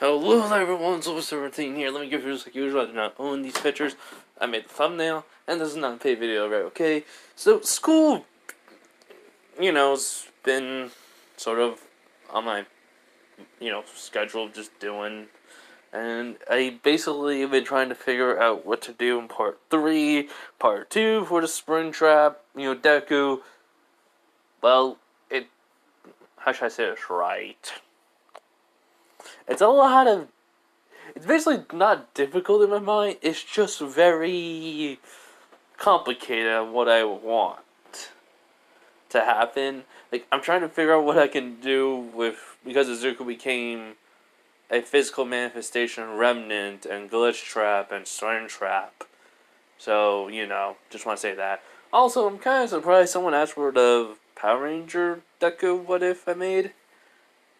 Hello everyone, Silver17 here. Let me give you just like usual. I do not own these pictures. I made the thumbnail, and this is not a paid video, right? Okay. So school, has been sort of on my, schedule, just doing, and I basically have been trying to figure out what to do in part 3, part 2 for the spring trap, Deku. Well, how should I say this right? It's a lot of It's basically not difficult in my mind. It's just very complicated on what I want to happen. Like, I'm trying to figure out what I can do because Izuku became a physical manifestation remnant and glitch trap and string trap. So, just want to say that. Also, I'm kind of surprised someone asked for the Power Ranger Deku what if I made.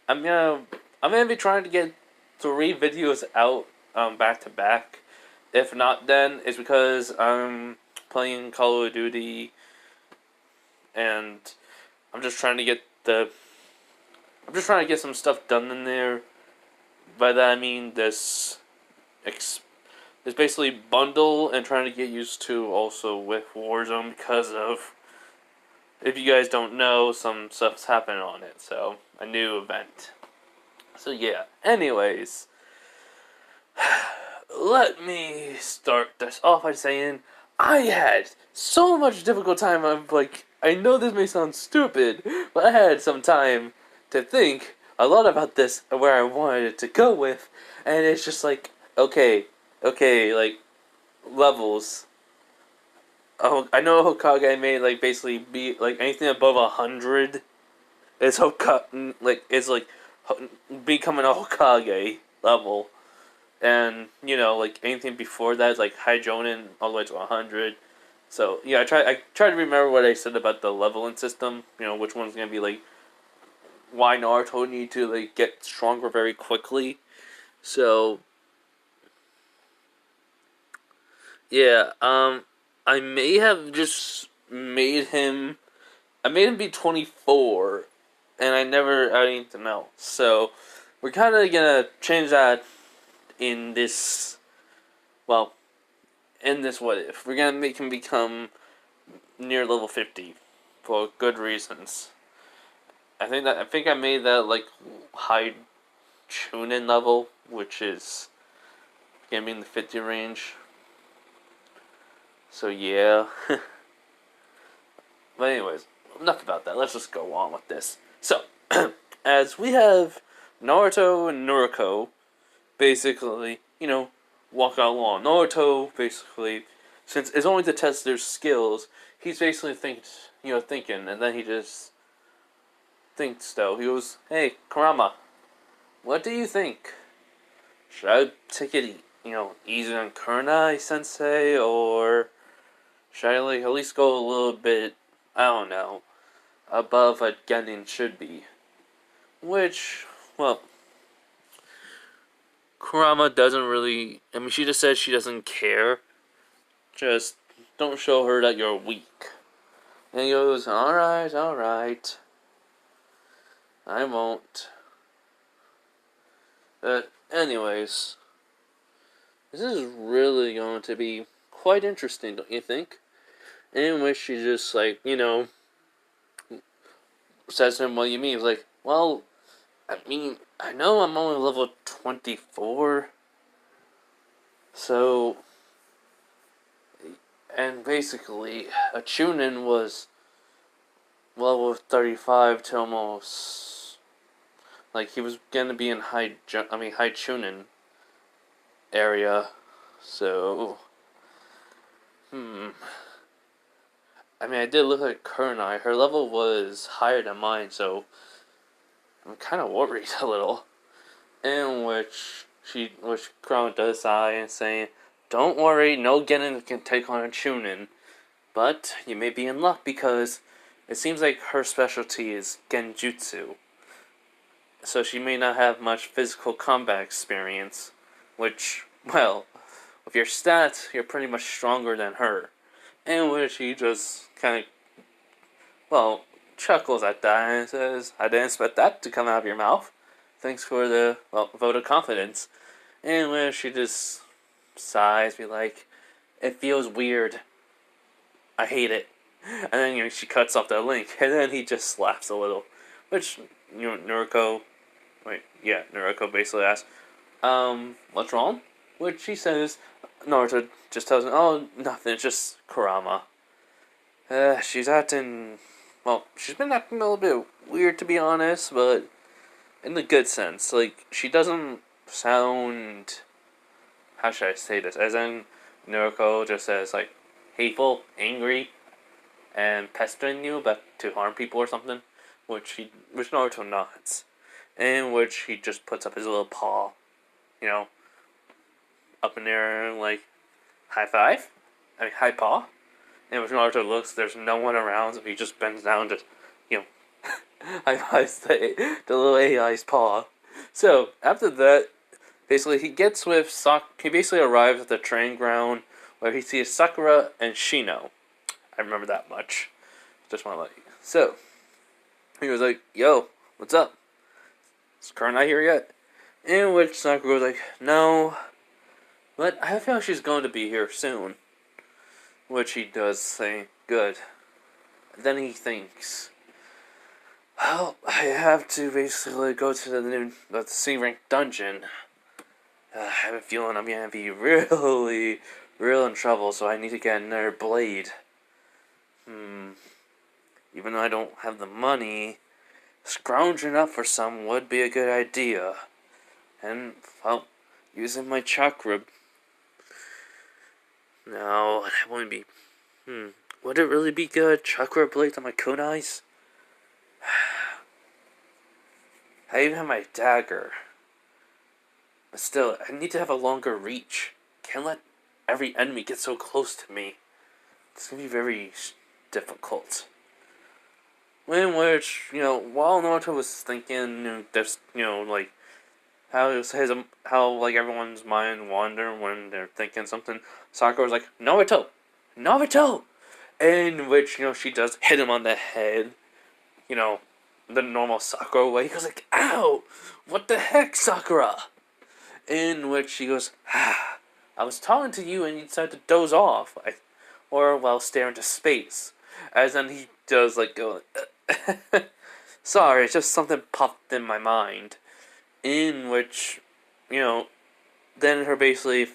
I'm gonna be trying to get 3 videos out back to back. If not, then it's because I'm playing Call of Duty, and I'm just trying to get some stuff done in there. By that I mean this basically bundle, and trying to get used to also with Warzone because of, if you guys don't know, some stuff's happening on it. So a new event. So yeah. Anyways, let me start this off by saying I had so much difficult time. I know this may sound stupid, but I had some time to think a lot about this and where I wanted it to go with, and it's just like, okay, like, levels. Oh, I know Hokage made basically be anything above 100 is becoming a Hokage level. And, anything before that is High Jonin all the way to 100. So, yeah, I try to remember what I said about the leveling system. Which one's going to be, why Naruto need to, get stronger very quickly. So, yeah, I may have just made him... I made him be 24, and I didn't know. So, we're kind of going to change that in this... Well, in this what if. We're gonna make him become near level 50 for good reasons. I think I made that high Chunin level, which is gonna be in the 50 range. So yeah. But anyways, enough about that. Let's just go on with this. So, as we have Naruto and Naruto basically, walk out along. Naruto basically, since it's only to test their skills, he's basically thinking, and then he just thinks though. He goes, "Hey, Kurama, what do you think? Should I take it, easy on Kurenai Sensei, or should I at least go a little bit, I don't know, above what Genin should be?" Which, well, Kurama doesn't really... I mean, she just says she doesn't care. Just don't show her that you're weak. And he goes, alright. I won't. But anyways, this is really going to be quite interesting, don't you think? In which she just, says to him, "What do you mean?" He's like, "Well, I mean, I know I'm only level 24, so..." And basically, a Chunin was level 35 to almost... he was gonna be in high Chunin area, so... I mean, I did look at Kurenai. Her level was higher than mine, so I'm kind of worried a little. In which Kurama does sigh and saying, "Don't worry, no Genin can take on a Chunin, but you may be in luck because it seems like her specialty is Genjutsu. So she may not have much physical combat experience, which, well, with your stats, you're pretty much stronger than her." In which he just kind of, chuckles at that and says, "I didn't expect that to come out of your mouth. thanks for the, well, vote of confidence. And where she just sighs, be like, it feels weird. I hate it. And then, she cuts off that link, and then he just laughs a little. Which, Naruto basically asks, what's wrong? Which he says, Naruto just tells him, oh, nothing, it's just Kurama. She's acting, well, she's been acting a little bit weird, to be honest, but in the good sense. Like, she doesn't sound, how should I say this? As in, Naruto just says, like, hateful, angry, and pestering you, but to harm people or something, which Naruto nods, in which he just puts up his little paw, up in there, like, high five, high paw, and when Naruto looks, there's no one around, so he just bends down, just, high fives the little AI's paw. So, after that, basically, he basically arrives at the train ground, where he sees Sakura and Shino. I remember that much. Just want to let you. So, he was like, yo, what's up? Is Kurenai here yet? In which Sakura was like, no, but I have a feeling she's going to be here soon. Which he does say, good. Then he thinks, well, I have to basically go to the C-rank dungeon. I have a feeling I'm going to be really, real in trouble, so I need to get another blade. Even though I don't have the money, scrounging up for some would be a good idea. And, well, using my chakra. No, that wouldn't be. Would it really be good? Chakra blades on my kunais? I even have my dagger. But still, I need to have a longer reach. Can't let every enemy get so close to me. It's gonna be very difficult. In which, while Naruto was thinking, like, how like, everyone's mind wander when they're thinking something, Sakura was like, Naruto! Naruto! In which, she does hit him on the head, the normal Sakura way. He goes like, ow! What the heck, Sakura? In which she goes, I was talking to you and you decided to doze off. Or while staring into space. As then he does, like, go, sorry, it's just something popped in my mind. In which, then her basically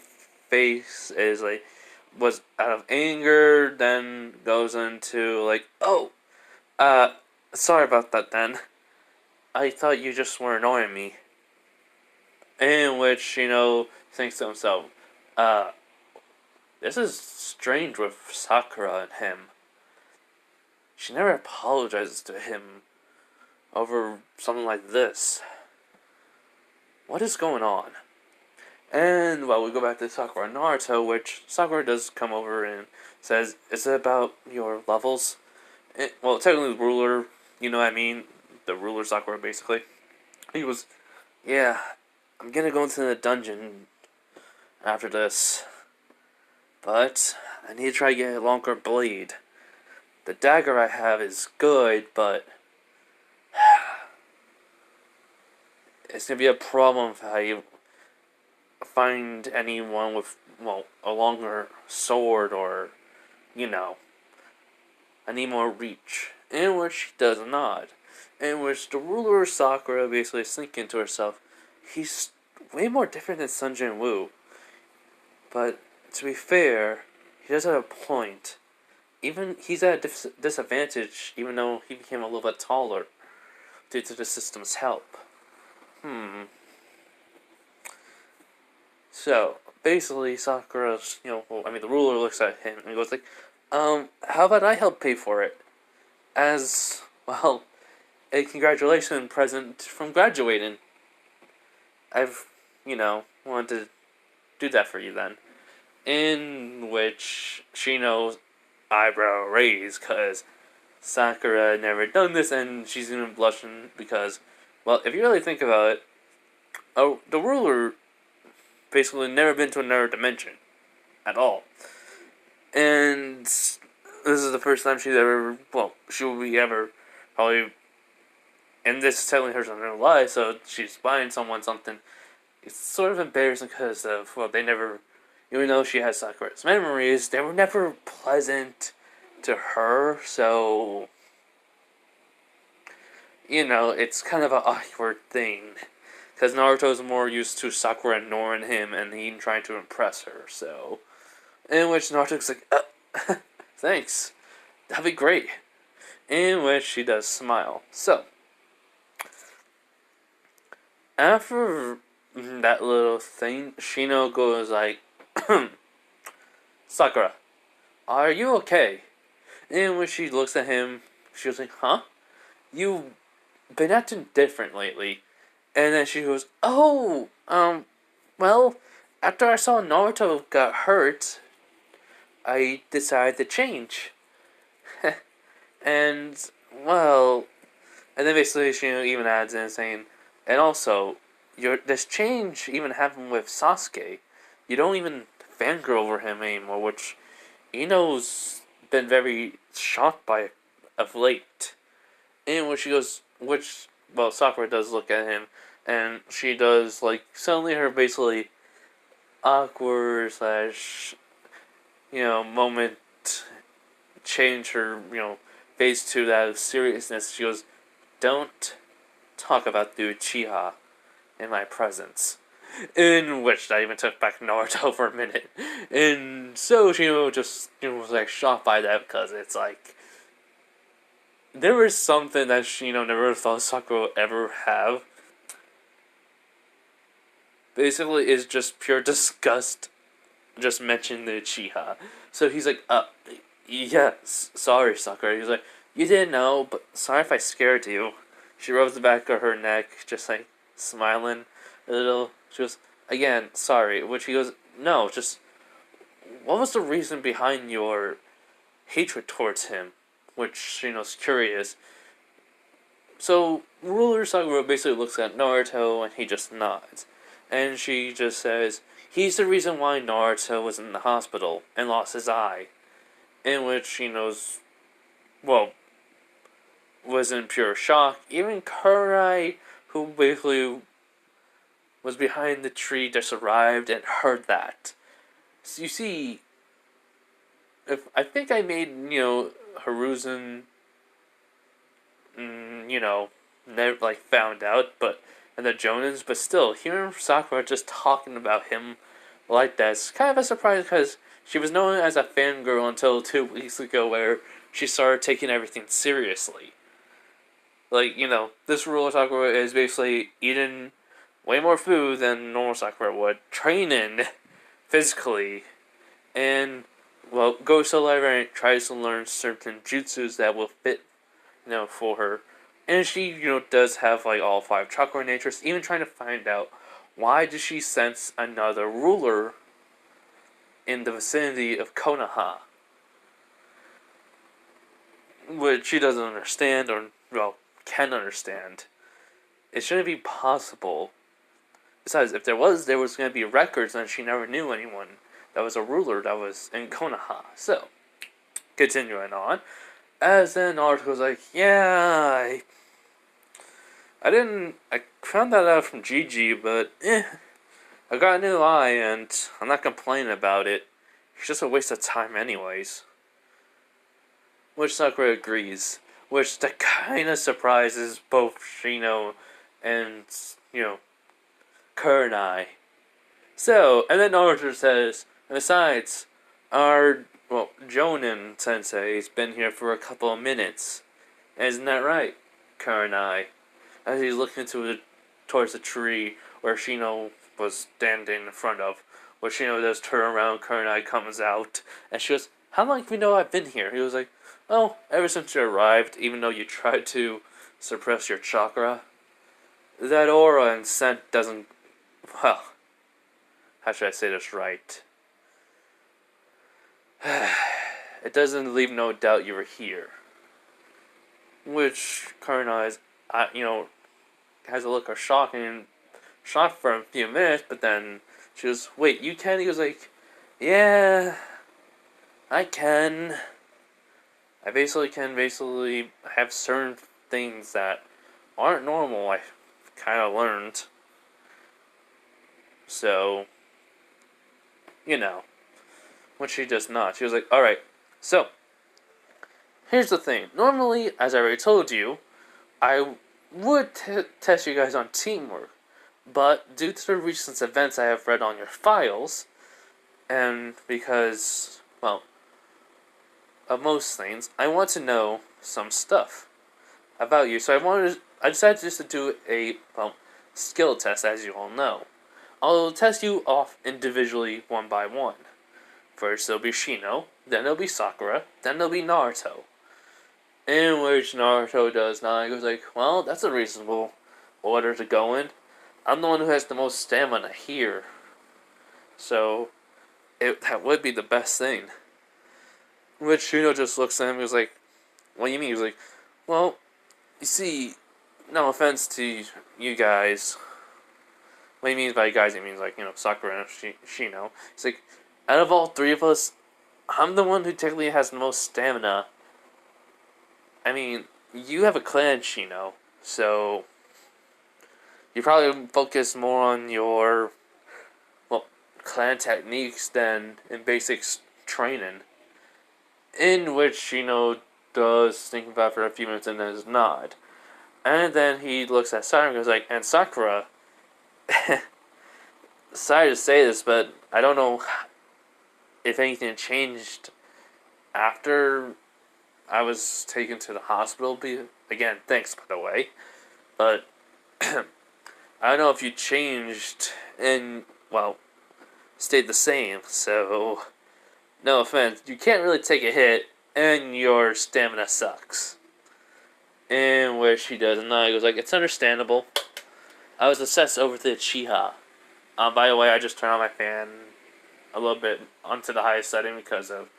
face is like, was out of anger, then goes into like, oh, sorry about that then. I thought you just were annoying me. In which, thinks to himself, this is strange with Sakura and him. She never apologizes to him over something like this. What is going on? And, well, we go back to Sakura and Naruto, which Sakura does come over and says, is it about your levels? Well, technically the ruler, you know what I mean? The ruler Sakura, basically. He was, yeah, I'm gonna go into the dungeon after this. But I need to try to get a longer blade. The dagger I have is good, but it's gonna be a problem if I find anyone with, a longer sword or, I need more reach. In which she does not. In which the ruler Sakura basically is thinking to herself, he's way more different than Sun Jin Woo. But to be fair, he does have a point. Even he's at a disadvantage, even though he became a little bit taller due to the system's help. So basically, Sakura's, the ruler looks at him and goes like, how about I help pay for it? As, well, a congratulations present from graduating. I've, wanted to do that for you then. In which Shino's eyebrow raised, because Sakura had never done this, and she's even blushing because, well, if you really think about it, the ruler basically never been to another dimension at all. And this is the first time she's ever, she will be ever probably and this is telling her something lie, so she's buying someone something. It's sort of embarrassing because of, well, they never, even though she has Sakura's memories, they were never pleasant to her, so, it's kind of an awkward thing. Because Naruto's more used to Sakura ignoring him and he trying to impress her, so. In which Naruto's like, thanks, that'd be great. In which she does smile. So, after that little thing, Shino goes like, Sakura, are you okay? And when she looks at him, she was like, huh? You've been acting different lately. And then she goes, oh, well, after I saw Naruto got hurt, I decided to change. And, well, and then basically she even adds in saying, and also, this change even happened with Sasuke. You don't even fangirl over him anymore, which Ino's been very shocked by of late. And when she goes, well, Sakura does look at him, and she does, like, suddenly her basically awkward slash, moment change her, phase to that of seriousness. She goes, don't talk about the Uchiha in my presence. In which I even took back Naruto for a minute. And so she just was like shocked by that because it's like there was something that she never thought Sakura would ever have. Basically is just pure disgust just mentioning the Uchiha. So he's like, yes, sorry Sakura. He's like, you didn't know, but sorry if I scared you. She rubs the back of her neck, just like smiling a little. She goes, again, sorry. Which he goes, no, just what was the reason behind your hatred towards him? Which Shino's curious. So Ruler Sakura basically looks at Naruto and he just nods. And she just says, he's the reason why Naruto was in the hospital and lost his eye. In which she knows, well, was in pure shock. Even Kurenai, who basically was behind the tree, just arrived and heard that. So you see, if I think I made, Hiruzen, never, like, found out, but, and the Jonins, but still, hearing Sakura just talking about him like that's kind of a surprise because she was known as a fangirl until 2 weeks ago where she started taking everything seriously. Like, this ruler Sakura is basically eating way more food than normal Sakura would, training physically, and, well, goes to the library and tries to learn certain jutsus that will fit, for her. And she, does have, like, all 5 chakra natures, even trying to find out why did she sense another ruler in the vicinity of Konoha. Which she doesn't understand, or, well, can understand. It shouldn't be possible. Besides, if there was going to be records, and she never knew anyone that was a ruler that was in Konoha. So, continuing on, as then Naruto was like, yeah, I found that out from Gigi, but, I got a new eye, and I'm not complaining about it. It's just a waste of time anyways. Which Sakura agrees. Which that kind of surprises both Shino and, Kurenai. So, and then Naruto says, and besides, Jonin Sensei's been here for a couple of minutes. Isn't that right, Kurenai? As he's looking towards the tree where Shino was standing in front of. Where Shino does turn around, Kurenai comes out, and she goes, how long have you know I've been here? He was like, oh, ever since you arrived, even though you tried to suppress your chakra. That aura and scent doesn't, well, how should I say this right? It doesn't leave no doubt you were here. Which Kurenai, has a look of shock for a few minutes, but then she goes, wait, you can? He was like, yeah, I can. I basically can have certain things that aren't normal, I kind of learned. So, you know, when she does not. She was like, alright, so, here's the thing. Normally, as I already told you, I would test you guys on teamwork. But due to the recent events I have read on your files, and because, well, of most things, I want to know some stuff about you. So I decided just to do a, well, skill test, as you all know. I'll test you off individually one by one. First there'll be Shino, then there'll be Sakura, then there'll be Naruto. In which Naruto does not. He goes like, well, that's a reasonable order to go in. I'm the one who has the most stamina here. So, that would be the best thing. Which Shino just looks at him and goes like, what do you mean? He was like, well, you see, no offense to you guys. What he means by guys, he means like, Sakura and Shino. He's like, out of all three of us, I'm the one who technically has the most stamina. I mean, you have a clan, Shino, so you probably focus more on your, well, clan techniques than in basics training. In which Shino does think about it for a few minutes and then does nod. And then he looks at Sakura and goes like, and Sakura, sorry to say this, but I don't know if anything changed after I was taken to the hospital. Again, thanks, by the way. But I don't know if you changed and, well, stayed the same. So, no offense, you can't really take a hit and your stamina sucks. In which he does, and he goes like, it's understandable. I was assessed over the Chiha. By the way, I just turned on my fan a little bit onto the highest setting because of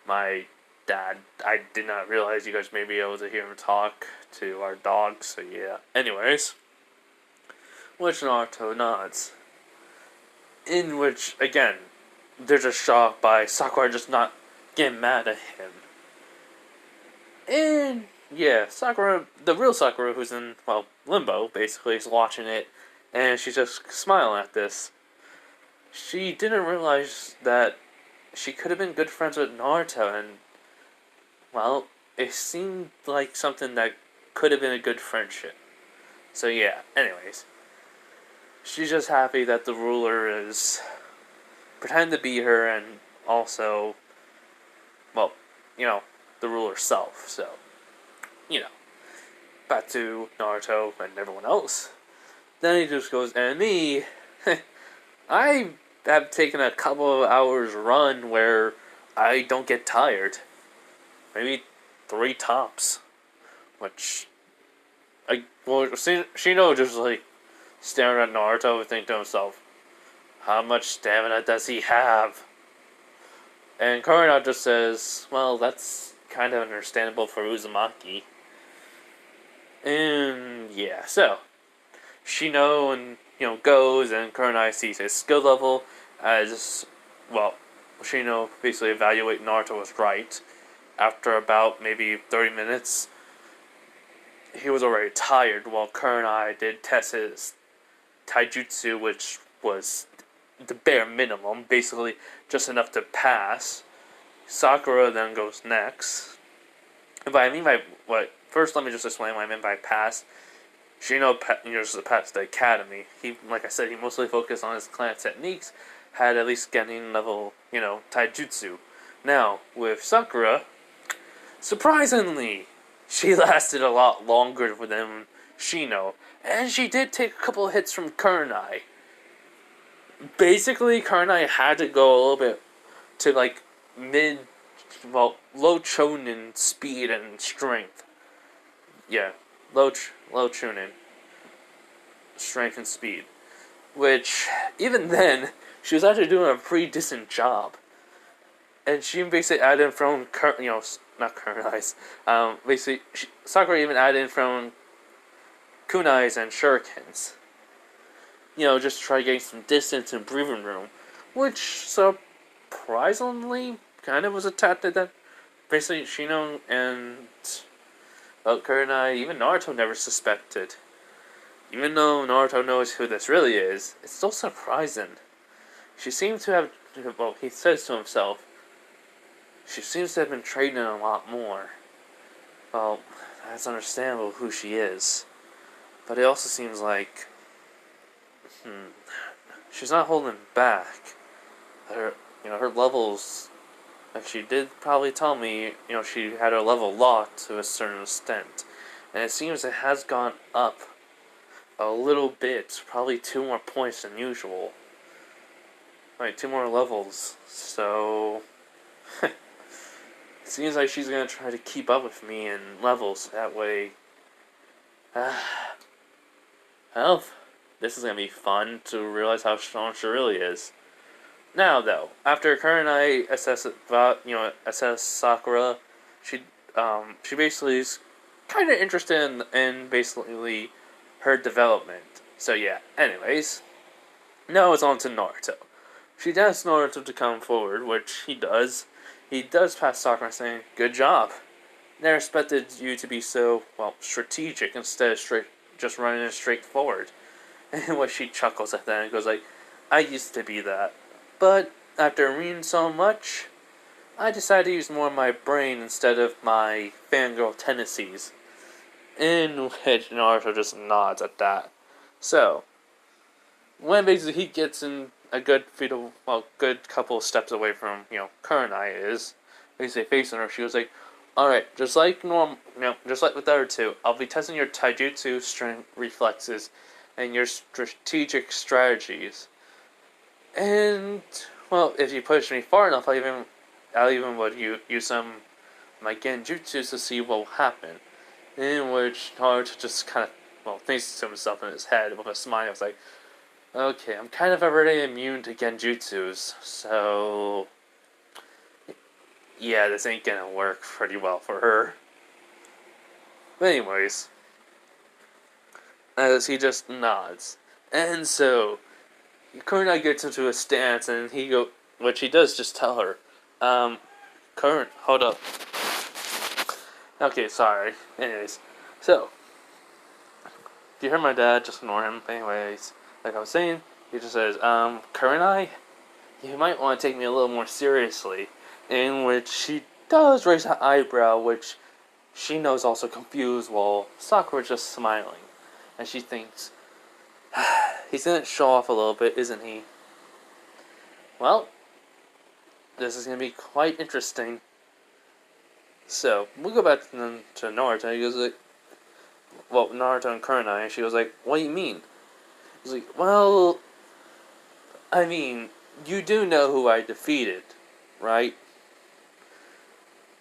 my dad. I did not realize you guys may be able to hear him talk to our dog, so yeah. Anyways, which Naruto nods. In which, again, they're just shocked by Sakura just not getting mad at him. And, yeah, Sakura, the real Sakura who's in, well, limbo, basically, is watching it, and she's just smiling at this. She didn't realize that she could have been good friends with Naruto, and, well, it seemed like something that could have been a good friendship. So yeah, anyways. She's just happy that the ruler is pretending to be her, and also, well, the ruler self, so, back to Naruto and everyone else. Then he just goes, and me, I have taken a couple of hours run where I don't get tired. Maybe 3 tops. Which, Shino just like staring at Naruto and thinking to himself, how much stamina does he have? And Kurenai just says, well, that's kind of understandable for Uzumaki. And yeah, so Shino and goes, and Kurenai sees his skill level as, well, Shino basically evaluate Naruto was right. After about maybe 30 minutes, he was already tired, while Kurenai did test his taijutsu, which was the bare minimum, basically just enough to pass. Sakura then goes next. And what I mean by, first let me just explain what I mean by pass. Shino just passed the academy. He, like I said, he mostly focused on his clan techniques, had at least getting level, taijutsu. Now, with Sakura, surprisingly, she lasted a lot longer than Shino, and she did take a couple of hits from Kurenai. Basically, Kurenai had to go a little bit to low chonin speed and strength. Yeah, low chonin strength and speed. Which, even then, she was actually doing a pretty decent job. And she basically added in from, not Kurenai's, basically, Sakura even added in from kunais and shurikens. Just try getting some distance and breathing room. Which, surprisingly, kind of was a tactic that basically Shino and Well, Kurenai, even Naruto never suspected. Even though Naruto knows who this really is, it's still surprising. She seems to have, well, he says to himself, she seems to have been training a lot more. Well, that's understandable who she is. But it also seems like, she's not holding back. Her levels, like she did probably tell me, she had her level locked to a certain extent. And it seems it has gone up a little bit, probably 2 more points than usual. Like, 2 more levels, so... it seems like she's gonna try to keep up with me in levels, that way... well, this is gonna be fun to realize how strong she really is. Now, though, after Kurenai assess Sakura, she basically is kind of interested in basically her development. So yeah, anyways, now it's on to Naruto. She asks Naruto to come forward, which he does. He does pass Sakura saying, "Good job. Never expected you to be so, strategic instead of just running straight forward." And when she chuckles at that and goes like, "I used to be that. But after reading so much, I decided to use more of my brain instead of my fangirl tendencies." In which Naruto just nods at that. So, when basically he gets in a good good couple of steps away from, Kurenai is, basically facing her, she was like, "Alright, just like just like with the other two, I'll be testing your taijutsu strength reflexes and your strategic strategies. And, if you push me far enough, I'll even would use some of my genjutsu to see what will happen." In which Naruto just kind of, thinks to himself in his head with a smile. It's like, okay, I'm kind of already immune to genjutsus, so... yeah, this ain't gonna work pretty well for her. But anyways, as he just nods. And so, Kurenai gets into a stance, and which he does just tell her, hold up. Okay, sorry. Anyways, so, if you heard my dad, just ignore him. Anyways, like I was saying, he just says, Kurenai, you might want to take me a little more seriously. In which she does raise her eyebrow, which she knows also confused, while Sakura's just smiling. And she thinks, he's gonna show off a little bit, isn't he? Well, this is gonna be quite interesting. So, we'll go back to Naruto. He goes like, Naruto and Kurenai, and she was like, "What do you mean?" He's like, "Well, I mean, you do know who I defeated, right?"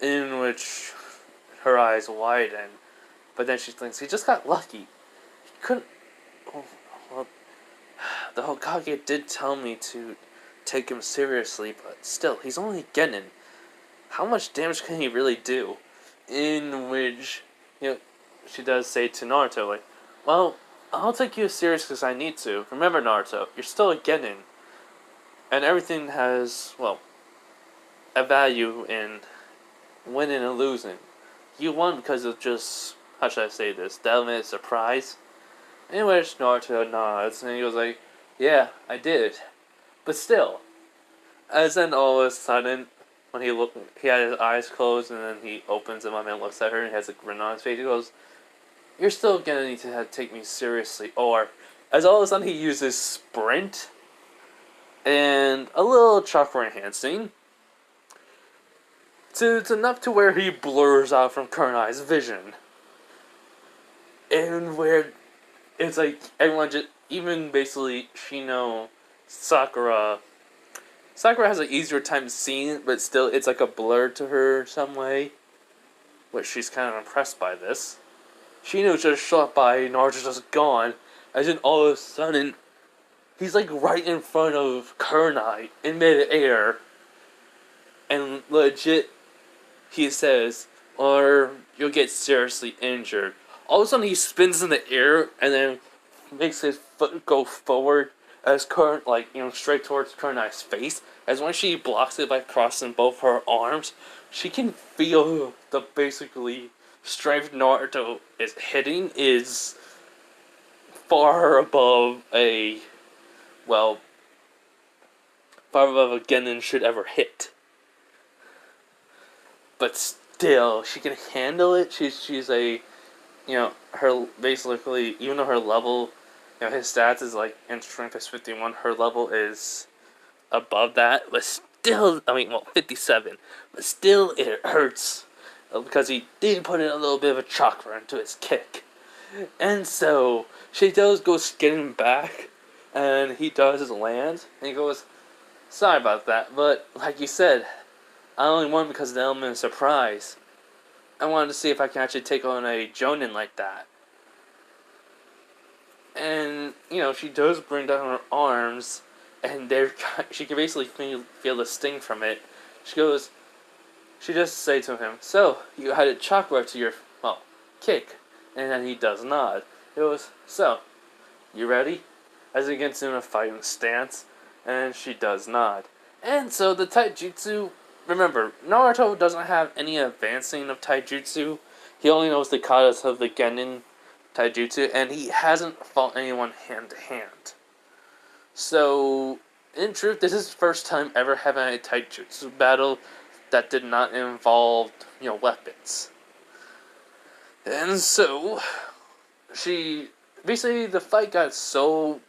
In which her eyes widen, but then she thinks, he just got lucky. He couldn't... the Hokage did tell me to take him seriously, but still, he's only Genin. How much damage can he really do? In which, she does say to Naruto, like, "Well, I'll take you serious because I need to. Remember, Naruto, you're still a Genin. And everything has, a value in winning and losing. You won because of just, how should I say this, the element of surprise." In which Naruto nods, and he goes like, "Yeah, I did. But still." As then all of a sudden, when he had his eyes closed, and then he opens them up and looks at her, and he has a grin on his face. He goes, "You're still gonna need to take me seriously." Or, as all of a sudden he uses sprint and a little chakra enhancing to enough to where he blurs out from Kurenai's vision, and where it's like everyone just, even basically Shino, Sakura has an easier time seeing it, but still it's like a blur to her some way, which she's kind of impressed by this. Shino's just shot by, Naruto's just gone, as in all of a sudden he's like right in front of Kurenai in mid-air, and legit he says, "Or you'll get seriously injured." All of a sudden he spins in the air and then makes his foot go forward as straight towards Kurenai's face. As when she blocks it by crossing both her arms, she can feel the strength Naruto is hitting is far above well, far above a Genin should ever hit. But still, she can handle it. She's a, her basically, even though her level, his stats is like in strength is 51, her level is above that, but still, 57, but still it hurts because he did put in a little bit of a chakra into his kick. And so she does go skidding back, and he does land, and he goes, "Sorry about that, but like you said, I only won because of the element of surprise. I wanted to see if I can actually take on a Jonin like that." And, she does bring down her arms, and she can basically feel the sting from it. She just say to him, "So, you had a chakra to your, kick." And then he does nod. He goes, "So, you ready?" As he gets in a fighting stance, and she does nod. And so the taijutsu, remember, Naruto doesn't have any advancing of taijutsu. He only knows the katas of the Genin taijutsu, and he hasn't fought anyone hand to hand. So, in truth, this is the first time ever having a taijutsu battle that did not involve, weapons. And so, basically the fight got so,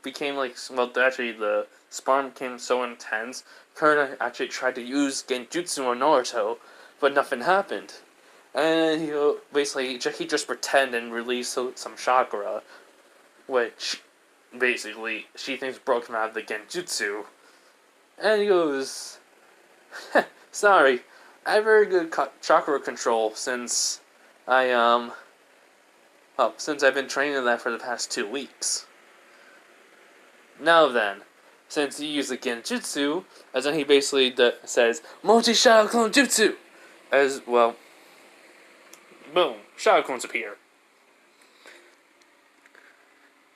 became actually the sparring became so intense, Kurenai actually tried to use Genjutsu on Naruto, but nothing happened. And he just pretended and released some chakra, which basically she thinks broke him out of the Genjutsu. And he goes, "Sorry, I have very good chakra control since since I've been training that for the past 2 weeks. Now then, since you use the Genjutsu," as then he basically says, "Multi Shadow Clone Jutsu!" As well, boom, Shadow Clones appear.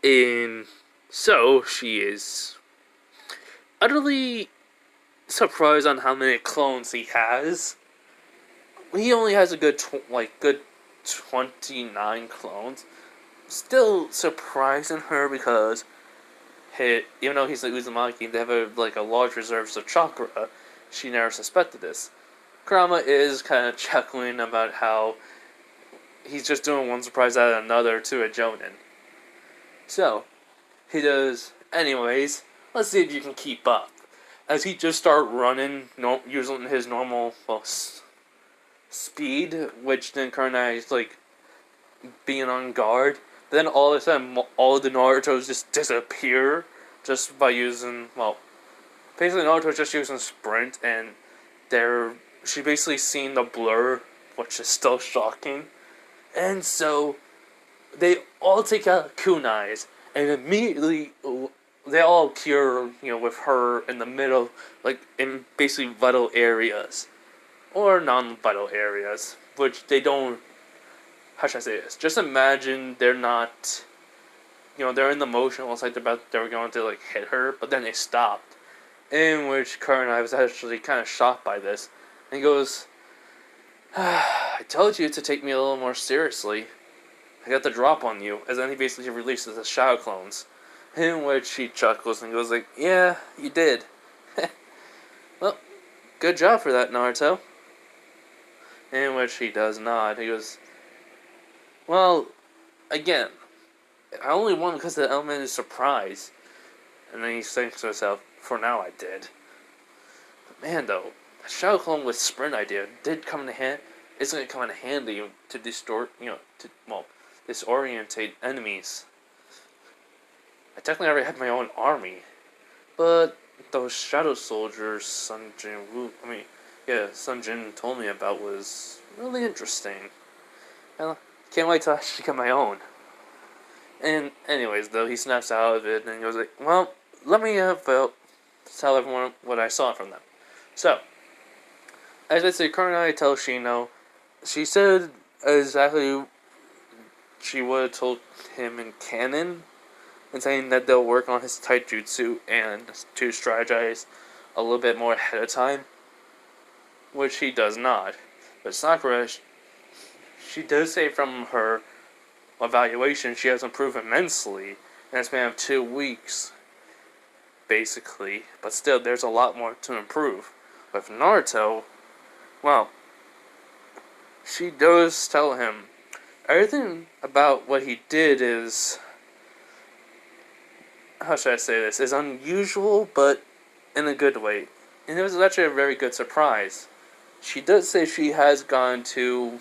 And so, she is utterly surprised on how many clones he has. He only has a good 29 clones. Still surprising her because even though he's an Uzumaki, they have a large reserves of chakra. She never suspected this. Kurama is kind of chuckling about how he's just doing one surprise out of another to a Jonin. So, he does, "Anyways, let's see if you can keep up." As he just started running, using his normal, speed, which then Kurenai is, being on guard. Then all of a sudden, all the Narutos just disappear just by using, basically Naruto's just using Sprint, and she basically seen the blur, which is still shocking. And so, they all take out kunais, and immediately they all appear, with her in the middle, in basically vital areas. Or non-vital areas, which they don't, how should I say this? Just imagine they're not, they're in the motion, almost like they were going to, hit her, but then they stopped. In which Kurenai was actually kind of shocked by this. And he goes, "I told you to take me a little more seriously. I got the drop on you." And then he basically releases the Shadow Clones. In which he chuckles and goes "Yeah, you did." "Well, good job for that, Naruto." In which he does nod. He goes, "Well, again, I only won because of the element of surprise." And then he thinks to himself, "For now I did." But man, though, the Shadow Clone with Sprint idea did come in handy. It's going to come in handy to disorientate enemies. I technically already had my own army, but those shadow soldiers Sun Jin told me about was really interesting. I can't wait to actually get my own. And anyways, though, he snaps out of it and he goes "Well, let me tell everyone what I saw from them." So, as I say, Kurenai tells Shino, she said exactly she would have told him in canon, and saying that they'll work on his taijutsu and to strategize a little bit more ahead of time, which he does not. But Sakura she does say from her evaluation she has improved immensely in a span of 2 weeks, basically. But still, there's a lot more to improve. With Naruto, well, she does tell him everything about what he did is, how should I say this, is unusual, but in a good way. And it was actually a very good surprise. She does say she has gone to,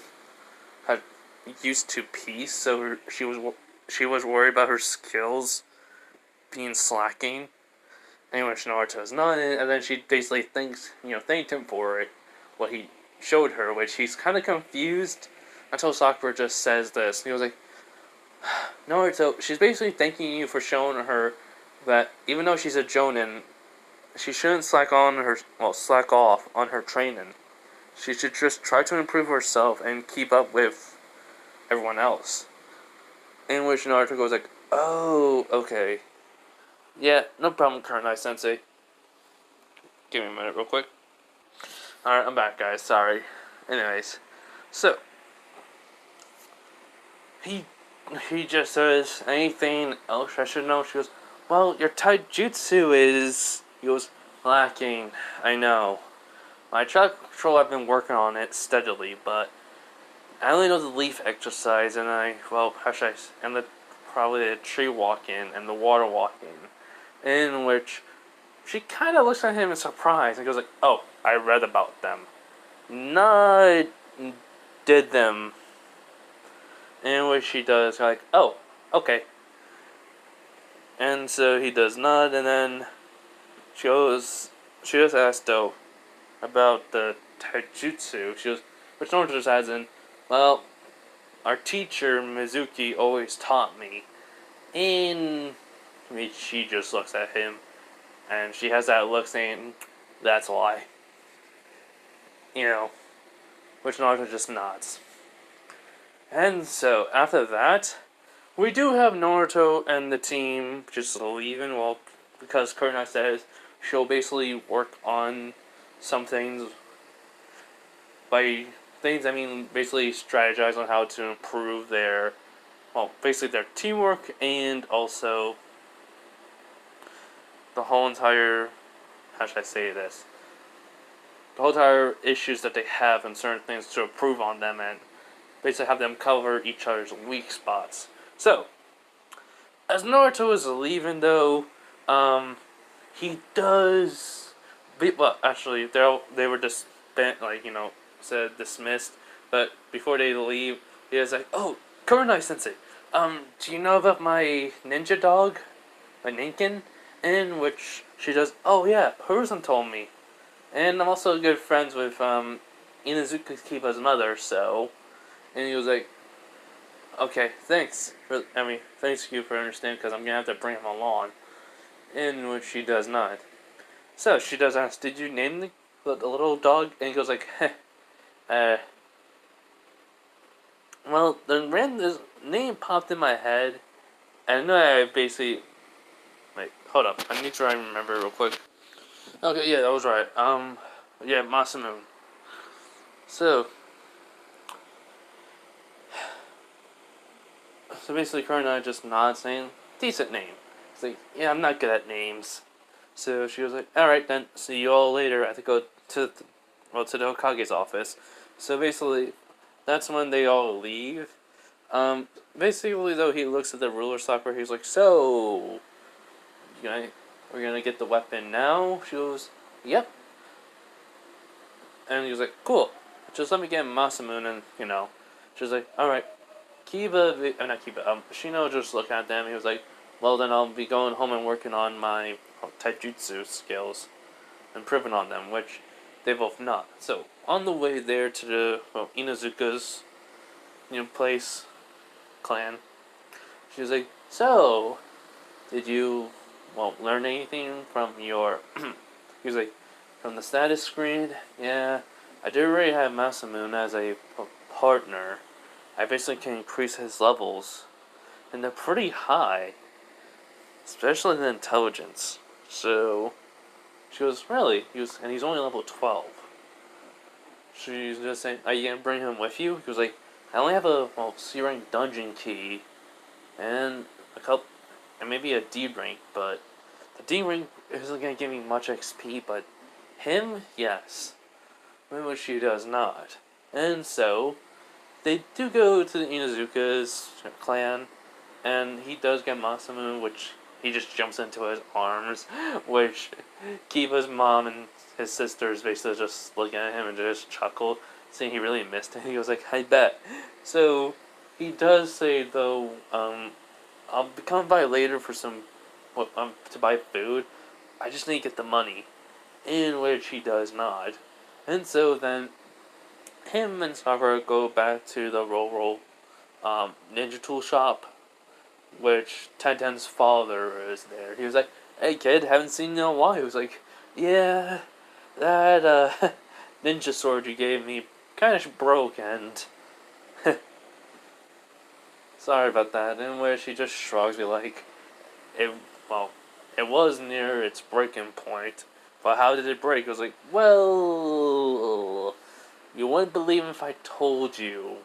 used to peace, so she was worried about her skills being slacking. And which Naruto's not in, and then she basically thanked him for it, what he showed her, which he's kind of confused until Sakura just says this. He was like, Naruto, she's basically thanking you for showing her that even though she's a Jonin, she shouldn't slack off on her training. She should just try to improve herself and keep up with everyone else. In which Naruto goes like, oh, okay. Yeah, no problem, Kurenai Sensei. Give me a minute real quick. Alright, I'm back, guys. Sorry. Anyways. So, he just says, anything else I should know? She goes, well, your taijutsu is... He goes, lacking. I know. My track control, I've been working on it steadily, but I only know the leaf exercise, and probably the tree walking and the water walking. In which she kind of looks at him in surprise and goes like, oh, I read about them. Not did them. In which she does like, oh, okay. And so he does not, and then she just asked though about the taijutsu. She goes, which Naruto just adds in, well, our teacher Mizuki always taught me. In which she just looks at him, and she has that look saying, that's why. Which Naruto just nods. And so, after that, we do have Naruto and the team just leaving, well, because Kurenai says she'll basically work on some things. By things, I mean basically strategize on how to improve their teamwork and also the whole entire, how should I say this? The whole entire issues that they have and certain things to improve on them and basically have them cover each other's weak spots. So, as Naruto is leaving though, he does... Well, actually, they were just dismissed, but before they leave, he was like, oh, Kurenai Sensei, do you know about my ninja dog? My Ninkin? In which she does, oh yeah, Hiruzen told me. And I'm also good friends with Inazuka Kiba's mother, so... And he was like, okay, thanks you for understanding, because I'm going to have to bring him along. In which she does not. So, she does ask, did you name the little dog? And he goes like, well, this name popped in my head, and I know I basically... Wait, hold up. I need to try and remember real quick. Okay, yeah, that was right. Yeah, Masamune. So basically, Kurenai just nods, saying, decent name. It's like, yeah, I'm not good at names. So she was like, alright then, see you all later. I have to go to the Hokage's office. So basically, that's when they all leave. Basically, though, he looks at the ruler Sakura, he's like, so... we're gonna get the weapon now? She goes, yep. And he was like, cool. Just let me get Masamune, and, she's like, alright. Shino just looked at them, he was like, well then I'll be going home and working on my taijutsu skills, improving on them, which they both not. So, on the way there to the, Inazuka's, place, clan, she was like, so, did you... learn anything from your... he was like, from the status screen? Yeah, I do already have Masamune as a partner. I basically can increase his levels. And they're pretty high. Especially the intelligence. So, she goes, really? And he's only level 12. She's just saying, are you going to bring him with you? He was like, I only have a C rank dungeon key, and a couple, and maybe a D rank, but the D rank isn't gonna give me much XP. But him, yes, which he does not. And so they do go to the Inuzuka's clan, and he does get Masamu, which he just jumps into his arms, which Kiva's mom and his sisters basically just look at him and just chuckle, saying he really missed it. He was like, I bet. So he does say though, I'll come by later for some, to buy food. I just need to get the money, in which he does not. And so then him and Sakura go back to the Roll ninja tool shop, which Tenten's father is there. He was like, hey kid, haven't seen you in a while. He was like, yeah, that ninja sword you gave me kind of broke, and sorry about that. In which he just shrugs me like, it was near its breaking point, but how did it break? It was like, well, you wouldn't believe if I told you.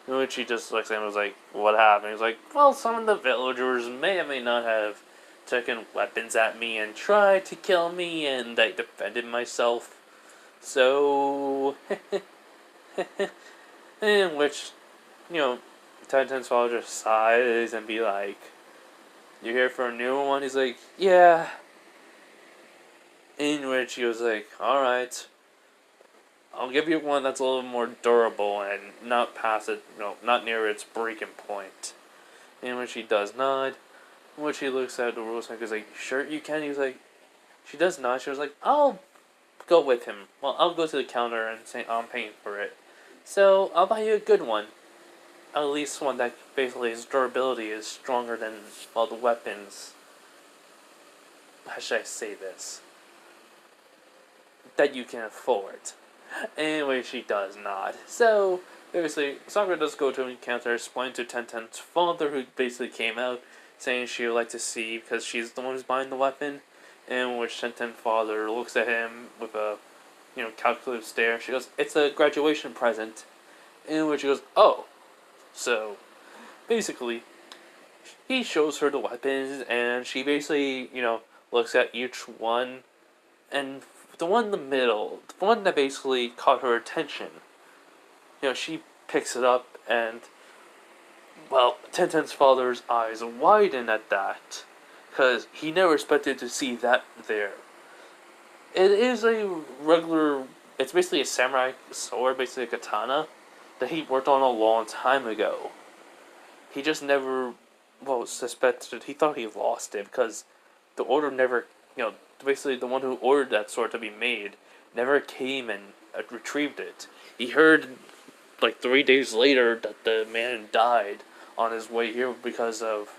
In which he just looks at him and was like, what happened? He was like, well, some of the villagers may or may not have taken weapons at me and tried to kill me, and I defended myself. So, in which, Titan's father just sighs and be like, you here for a new one? He's like, yeah. In which he was like, alright, I'll give you one that's a little more durable and not past it, not near its breaking point. In which he does not. In which he looks at the rules and he's like, sure you can? He was like, she does not. She was like, I'll go with him. Well, I'll go to the counter and say I'm paying for it. So, I'll buy you a good one. At least one that basically its durability is stronger than all the weapons. How should I say this? That you can afford. Anyway, she does not. So, basically, Sakura does go to an encounter, explain to Tenten's father, who basically came out, saying she would like to see, because she's the one who's buying the weapon, in which Tenten's father looks at him with a, calculative stare. She goes, it's a graduation present. In which he goes, oh. So, basically, he shows her the weapons, and she basically, looks at each one, and the one in the middle, the one that basically caught her attention, she picks it up, and, well, Tenten's father's eyes widen at that, because he never expected to see that there. It is a regular, it's basically a samurai sword, basically a katana, that he worked on a long time ago. He just never, suspected, he thought he lost it, because the order never, basically the one who ordered that sword to be made never came and retrieved it. He heard, 3 days later, that the man died on his way here because of,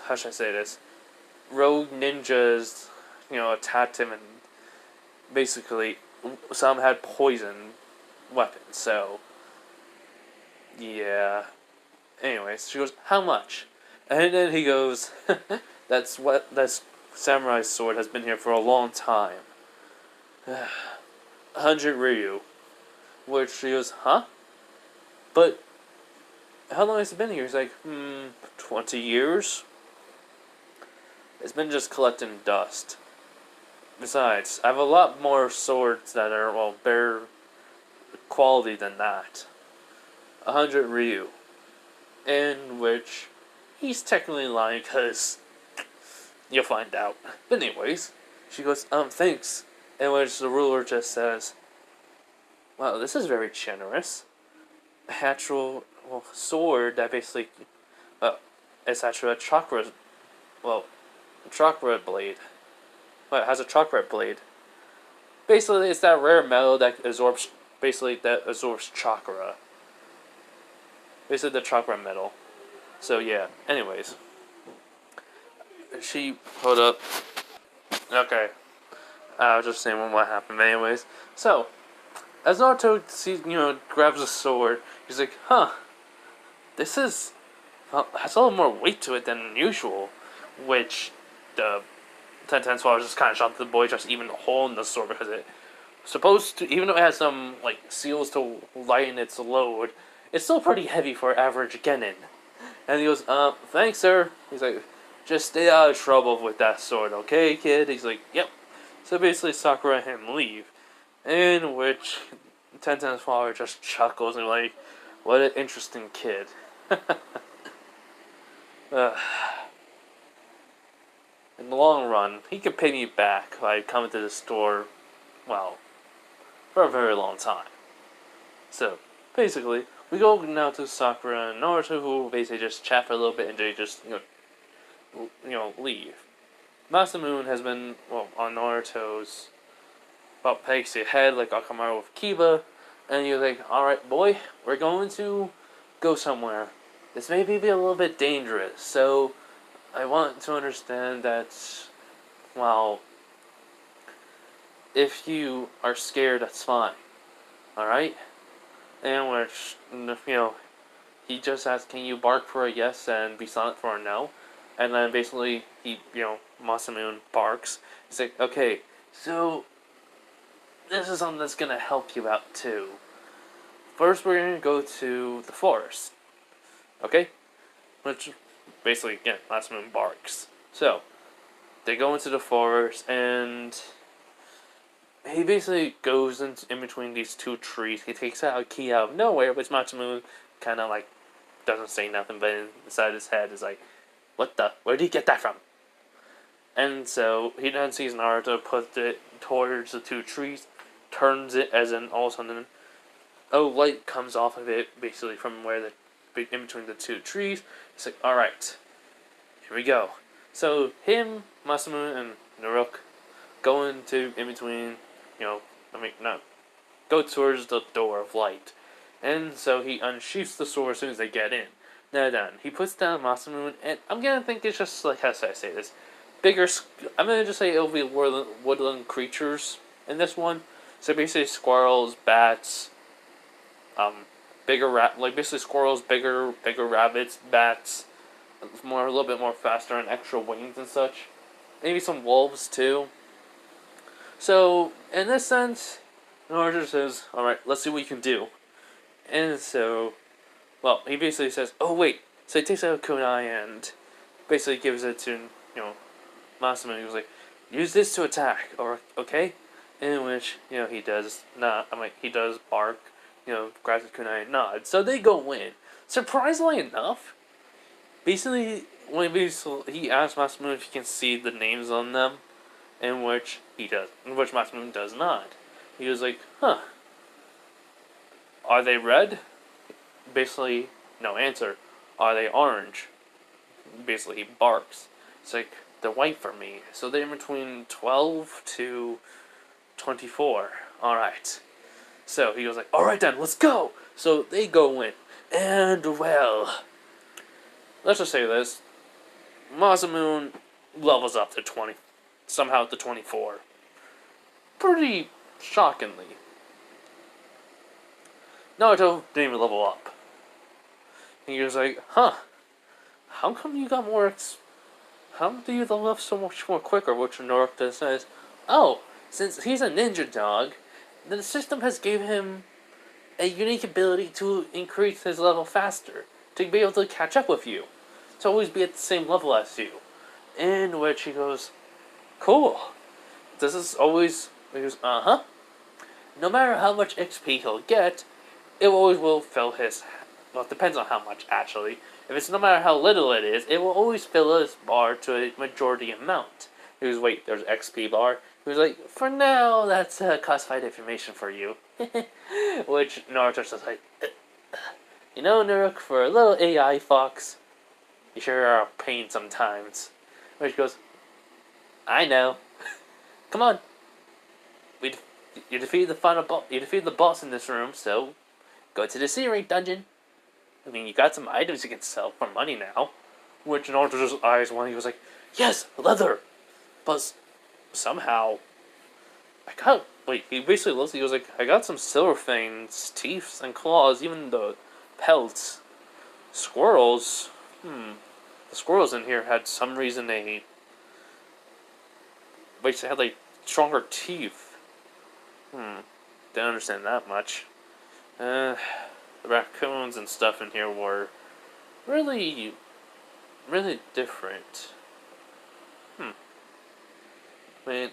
how should I say this? Rogue ninjas, attacked him, and basically some had poison weapons, so yeah. Anyways, she goes, how much? And then he goes, that's samurai sword has been here for a long time. 100 ryu. Which she goes, huh? But how long has it been here? He's like, 20 years? It's been just collecting dust. Besides, I have a lot more swords that are, better quality than that. 100 ryu. In which he's technically lying, because you'll find out. But anyways, she goes, thanks. In which the ruler just says, wow, this is very generous. Actual, sword that basically, it's actually a chakra blade. Well, it has a chakra blade. Basically, it's that rare metal that absorbs chakra. Basically, the chakra metal. So, yeah. Anyways. Hold up. Okay. I was just saying what happened. Anyways. So, as Naruto grabs a sword, he's like, huh. This has a little more weight to it than usual. Which, the Tenten's father just kind of shot the boy, just even holding the sword, because it supposed to, even though it has some like seals to lighten its load, it's still pretty heavy for average Genin. And he goes, thanks, sir. He's like, just stay out of trouble with that sword, okay, kid? He's like, yep. So basically, Sakura and him leave, in which Tenten's father just chuckles and like, what an interesting kid. In the long run, he could pay me back by coming to the store, well, for a very long time. So, basically, we go now to Sakura and Naruto, who basically just chat for a little bit and they just, leave. Masamune has been, on Naruto's, basically head, like Akamaru with Kiba, and you're like, alright, boy, we're going to go somewhere. This may be a little bit dangerous, so I want to understand that, well, if you are scared, that's fine. Alright? And which, he just asks, can you bark for a yes and be silent for a no? And then basically, Masamune barks. He's like, okay, so this is something that's gonna help you out too. First, we're gonna go to the forest. Okay? Which, basically, again, Masamune barks. So, they go into the forest, and he basically goes in between these two trees. He takes out a key out of nowhere, which Masamune kind of, like, doesn't say nothing, but inside his head is like, what the? Where did he get that from? And so, he then sees Naruto put it towards the two trees, turns it, as in all of a sudden, light comes off of it, basically from where in between the two trees. It's like, alright, here we go. So, him, Masamune, and Naruk go into, in between, go towards the door of light. And so he unsheaths the sword as soon as they get in. Now done. He puts down Masamune, and I'm gonna think it's just, like, how should I say this? I'm gonna just say it'll be woodland creatures in this one. So basically squirrels, bats, basically squirrels, bigger rabbits, bats, a little bit more faster and extra wings and such. Maybe some wolves too. So, in this sense, Naruto says, alright, let's see what you can do. And so, he basically says, oh wait, so he takes out a kunai and basically gives it to, Masamune. He was like, use this to attack, or, okay? In which, he does he does bark, grabs his kunai and nods. So they go in. Surprisingly enough, basically, he asks Masamune if he can see the names on them, in which Masamune does not. He was like, huh. Are they red? Basically, no answer. Are they orange? Basically, he barks. It's like, they're white for me. So they're in between 12 to 24. Alright. So he goes like, alright then, let's go! So they go in. And, well, let's just say this. Masamune levels up to 20. Somehow to 24. Pretty shockingly. Naruto didn't even level up. He was like, huh. How come you got more how do you level up so much more quicker? Which Naruto says, oh, since he's a ninja dog, the system has gave him a unique ability to increase his level faster, to be able to catch up with you, to always be at the same level as you. In which he goes, cool. This is always, he goes, uh-huh. No matter how much XP he'll get, it always will fill his, well, it depends on how much, actually. If it's no matter how little it is, it will always fill his bar to a majority amount. He goes, wait, there's XP bar? He was like, for now, that's classified information for you. Which Naruto's just like, Naruk, for a little AI fox, you sure are a pain sometimes. Which goes, I know. Come on. You defeated the boss in this room, so go to the Searing Dungeon. I mean, you got some items you can sell for money now. Which Naruto's eyes when he was like, yes, leather. But somehow, he basically looks, he was like, I got some silver fangs, teeth, and claws, even the pelts. Squirrels, the squirrels in here had some reason basically had, like, stronger teeth. Didn't understand that much. The raccoons and stuff in here were really, really different. I mean,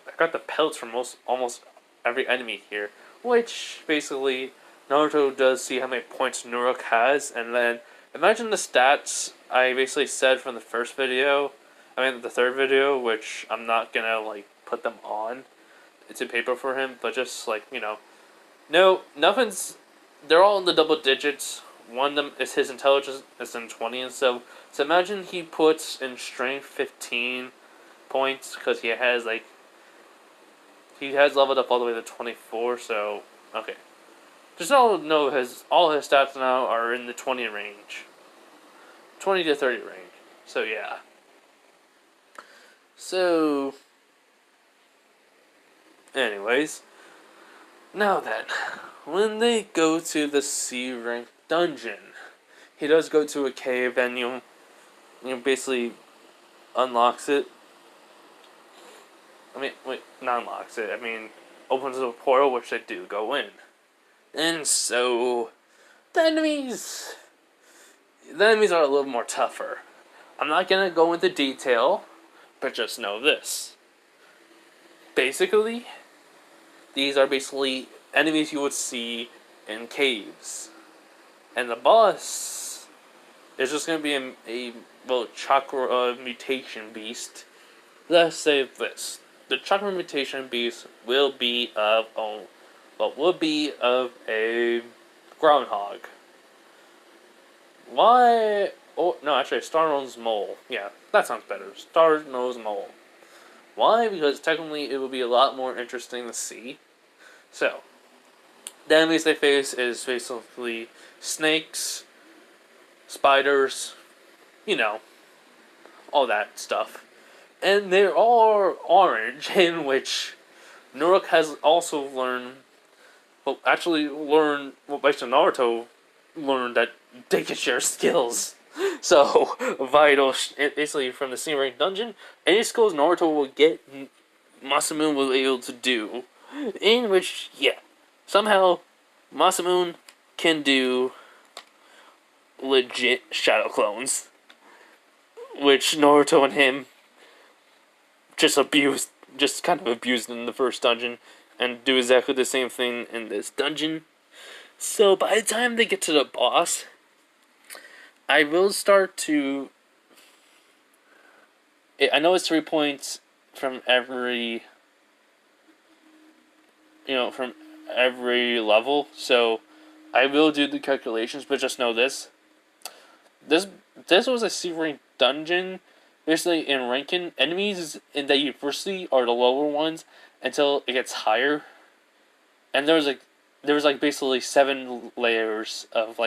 I got the pelts from almost every enemy here, which basically Naruto does see how many points Nuruk has, and then imagine the stats I basically said from the first video. I mean the third video, which I'm not gonna like put them on. It's in paper for him, but just like no, nothing's. They're all in the double digits. One of them is his intelligence is in 20, and so imagine he puts in strength 15 points because he has leveled up all the way to 24. So okay, just know all his stats now are in the 20 range, 20 to 30 range. So yeah. So, anyways, now then, when they go to the C rank dungeon, he does go to a cave and you basically unlocks it. I mean, wait, not unlocks it. I mean, opens a portal, which they do go in. And so, the enemies are a little more tougher. I'm not gonna go into detail, but just know this. Basically, these are basically enemies you would see in caves. And the boss is just going to be a chakra mutation beast. Let's say this. The chakra mutation beast will be of a groundhog. Why? Oh, no, actually, star-nosed mole. Yeah, that sounds better. Star-nosed mole. Why? Because technically it would be a lot more interesting to see. So, the enemies they face is basically snakes, spiders, all that stuff. And they're all orange, in which Nuruk has also learned, based on Naruto learned that they can share skills. So, vital, basically from the C rank dungeon, any skills Naruto will get, Masamune was able to do. In which, yeah, somehow, Masamune can do legit shadow clones. Which Naruto and him just kind of abused in the first dungeon, and do exactly the same thing in this dungeon. So, by the time they get to the boss, I will start to. I know it's 3 points from every. From every level, so I will do the calculations, but just know this. This was a C rank dungeon. Basically, in ranking, enemies in the university are the lower ones until it gets higher. And there was basically 7 layers of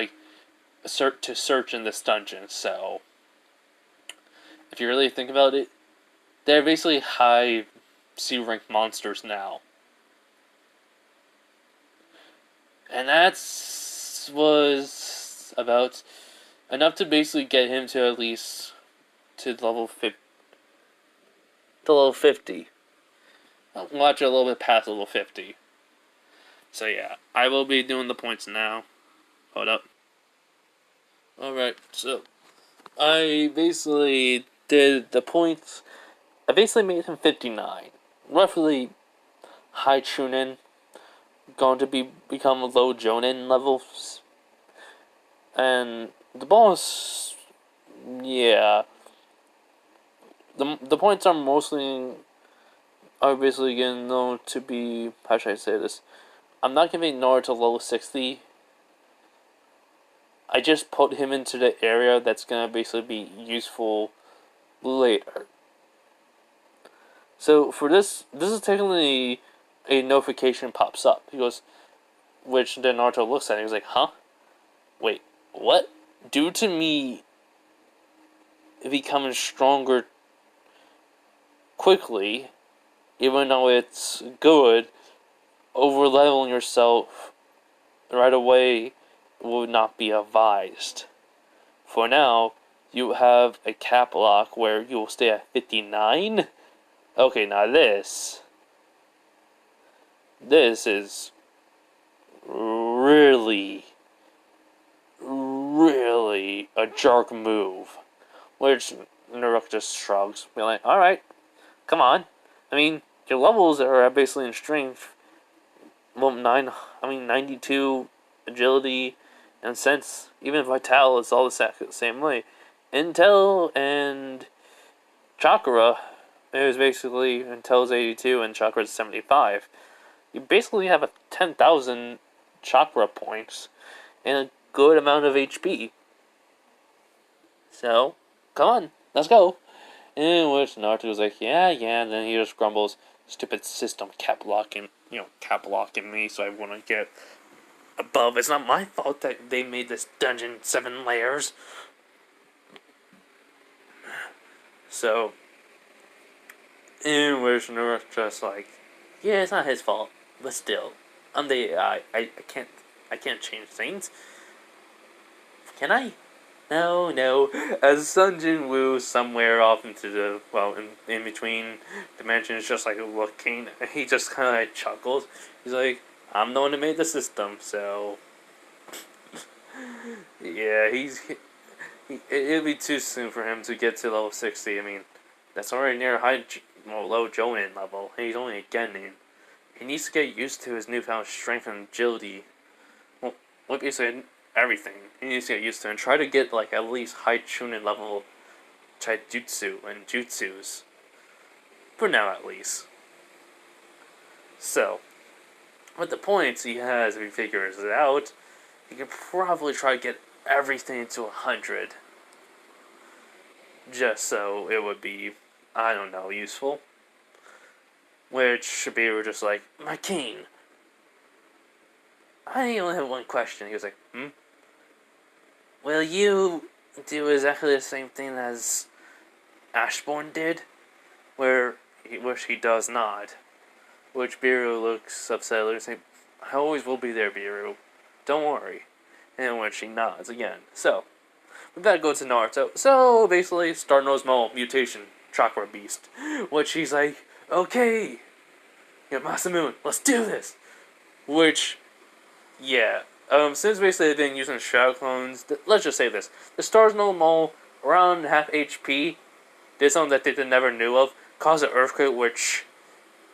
search in this dungeon. So if you really think about it, they're basically high C rank monsters now. And was about enough to basically get him to at least to level 50. I'll watch it a little bit past level 50. So yeah, I will be doing the points now. Hold up. Alright, so I basically did the points. I basically made him 59. Roughly high Chunin. Going to become low Jonin levels. And the boss, yeah. The points are basically going to be, how should I say this? I'm not giving Naruto level 60. I just put him into the area that's gonna basically be useful later. So for this is technically a notification pops up. He goes, which then Naruto looks at it. He's like, huh? Wait, what? Due to me becoming stronger quickly, even though it's good, over leveling yourself right away would not be advised. For now, you have a cap lock where you will stay at 59. Okay, now this. this is really, really a jerk move. Which Naruto just shrugs. Be like, alright, come on. I mean, your levels are basically in strength. Well, 92 agility, and sense, even Vital is all the same way. Intel and Chakra, it was basically Intel's 82 and Chakra's 75. You basically have a 10,000 Chakra points and a good amount of HP. So, come on, let's go. In which Naruto was like, yeah, and then he just grumbles, stupid system kept blocking me so I wouldn't get above. It's not my fault that they made this dungeon 7 layers. So, in which Naruto's just like, yeah, it's not his fault, but still, I'm the AI. I can't change things. Can I? No. As Sun Jin Woo somewhere off into the, in between dimensions, just like looking, he just kind of like chuckles. He's like, I'm the one who made the system, so yeah, it'd be too soon for him to get to level 60. I mean, that's already near low Jonin level. He's only a Genin. He needs to get used to his newfound strength and agility. Well, basically everything. He needs to get used to and try to get like at least high Chunin level Taijutsu and Jutsus. For now, at least. So, with the points he has, if he figures it out, he can probably try to get everything to 100. Just so it would be, I don't know, useful. Which Shabiru just like, my king. I only have one question. He was like, will you do exactly the same thing as Ashbourne did? Which he does not. Which Biru looks upset and saying, I always will be there, Biru. Don't worry. And when she nods again. So, we gotta go to Naruto. So, basically, Star Nose Mole, mutation, Chakra Beast. Which he's like, okay, Masamune, let's do this. Which, yeah. Since basically they've been using Shadow Clones, let's just say this. The Stars No Mole, around half HP, did something that they never knew of, caused an earthquake, which,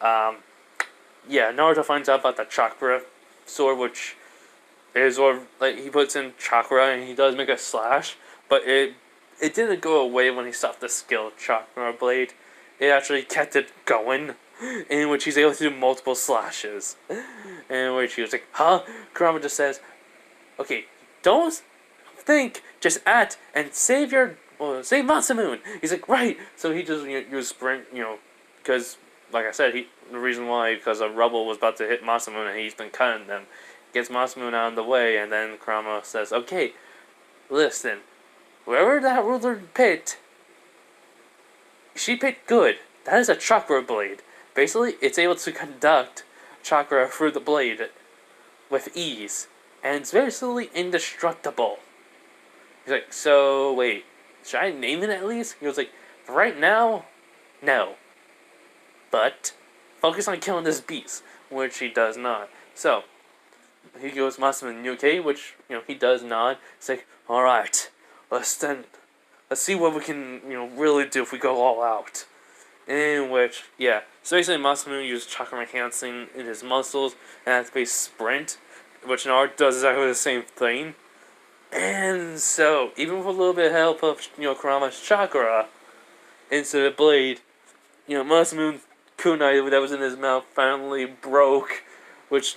Naruto finds out about the Chakra sword, which is, or like, he puts in Chakra and he does make a slash, but it didn't go away when he stopped the skill Chakra Blade. It actually kept it going, in which he's able to do multiple slashes. In which he was like, huh? Kurama just says, okay, don't think, just act and save Masamune. He's like, right. So he just used sprint, because, like I said, the reason why, because a rubble was about to hit Masamune and he's been cutting them. Gets Masamune out of the way, and then Kurama says, okay, listen, whoever that ruler picked, she picked good. That is a Chakra Blade. Basically, it's able to conduct Chakra through the blade with ease, and it's basically indestructible. He's like, so, wait, should I name it at least? He was like, right now, no. But, focus on killing this beast, which he does not. So, he goes, Masamune, you okay? Which, he does nod. He's like, alright, let's see what we can, really do if we go all out. In which, so basically Masamune used chakra enhancing in his muscles and has to be sprint, which Naruto does exactly the same thing. And so, even with a little bit of help of, Kurama's chakra into the blade, Masamune's kunai that was in his mouth finally broke, which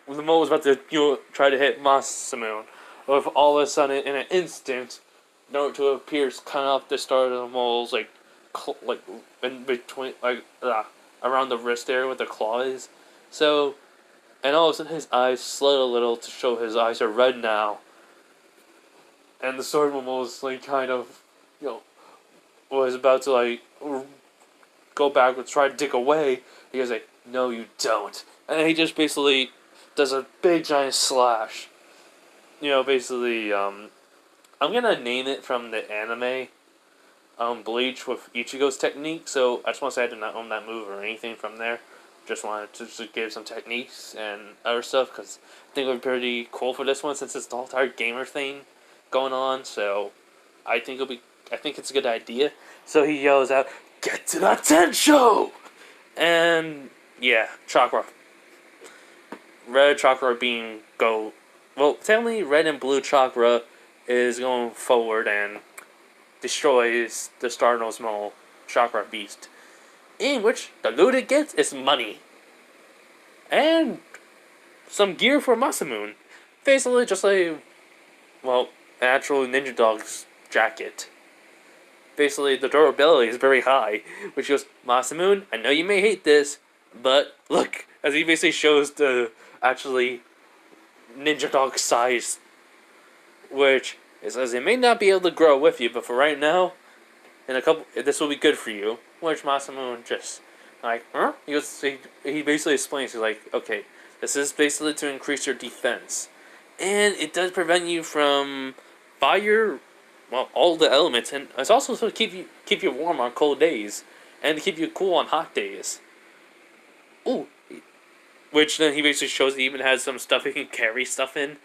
the mole was about to, try to hit Masamune. With all of a sudden, in an instant, Naruto appears kind of off the start of the mole's, in between, around the wrist area with the claws. So, and all of a sudden his eyes slid a little to show his eyes are red now. And the sword almost, kind of, was about to, go backwards, try to dig away. He goes like, no you don't. And he just basically does a big giant slash. Basically, I'm gonna name it from the anime, Bleach with Ichigo's technique, so I just want to say I did not own that move or anything from there. just wanted to just give some techniques and other stuff because I think it would be pretty cool for this one since it's the whole entire gamer thing going on. So I think it's a good idea. So he yells out, "Get to the Tensho!" And yeah, chakra. Red chakra being go. Well, technically, red and blue chakra is going forward and destroys the Star Small chakra beast. In which the loot it gets is money. And some gear for Masamune. Basically, just like, well, an actual Ninja Dog's jacket. Basically, the durability is very high. Which goes, Masamune, I know you may hate this, but look, as he basically shows the actually Ninja Dog size. Which, it says it may not be able to grow with you, but for right now, in a couple, this will be good for you. Which Masamune just, like, huh? He basically explains, he's like, okay, this is basically to increase your defense. And it does prevent you from fire, well, all the elements, and it's also to keep you warm on cold days, and to keep you cool on hot days. Ooh. Which then he basically shows he even has some stuff he can carry stuff in,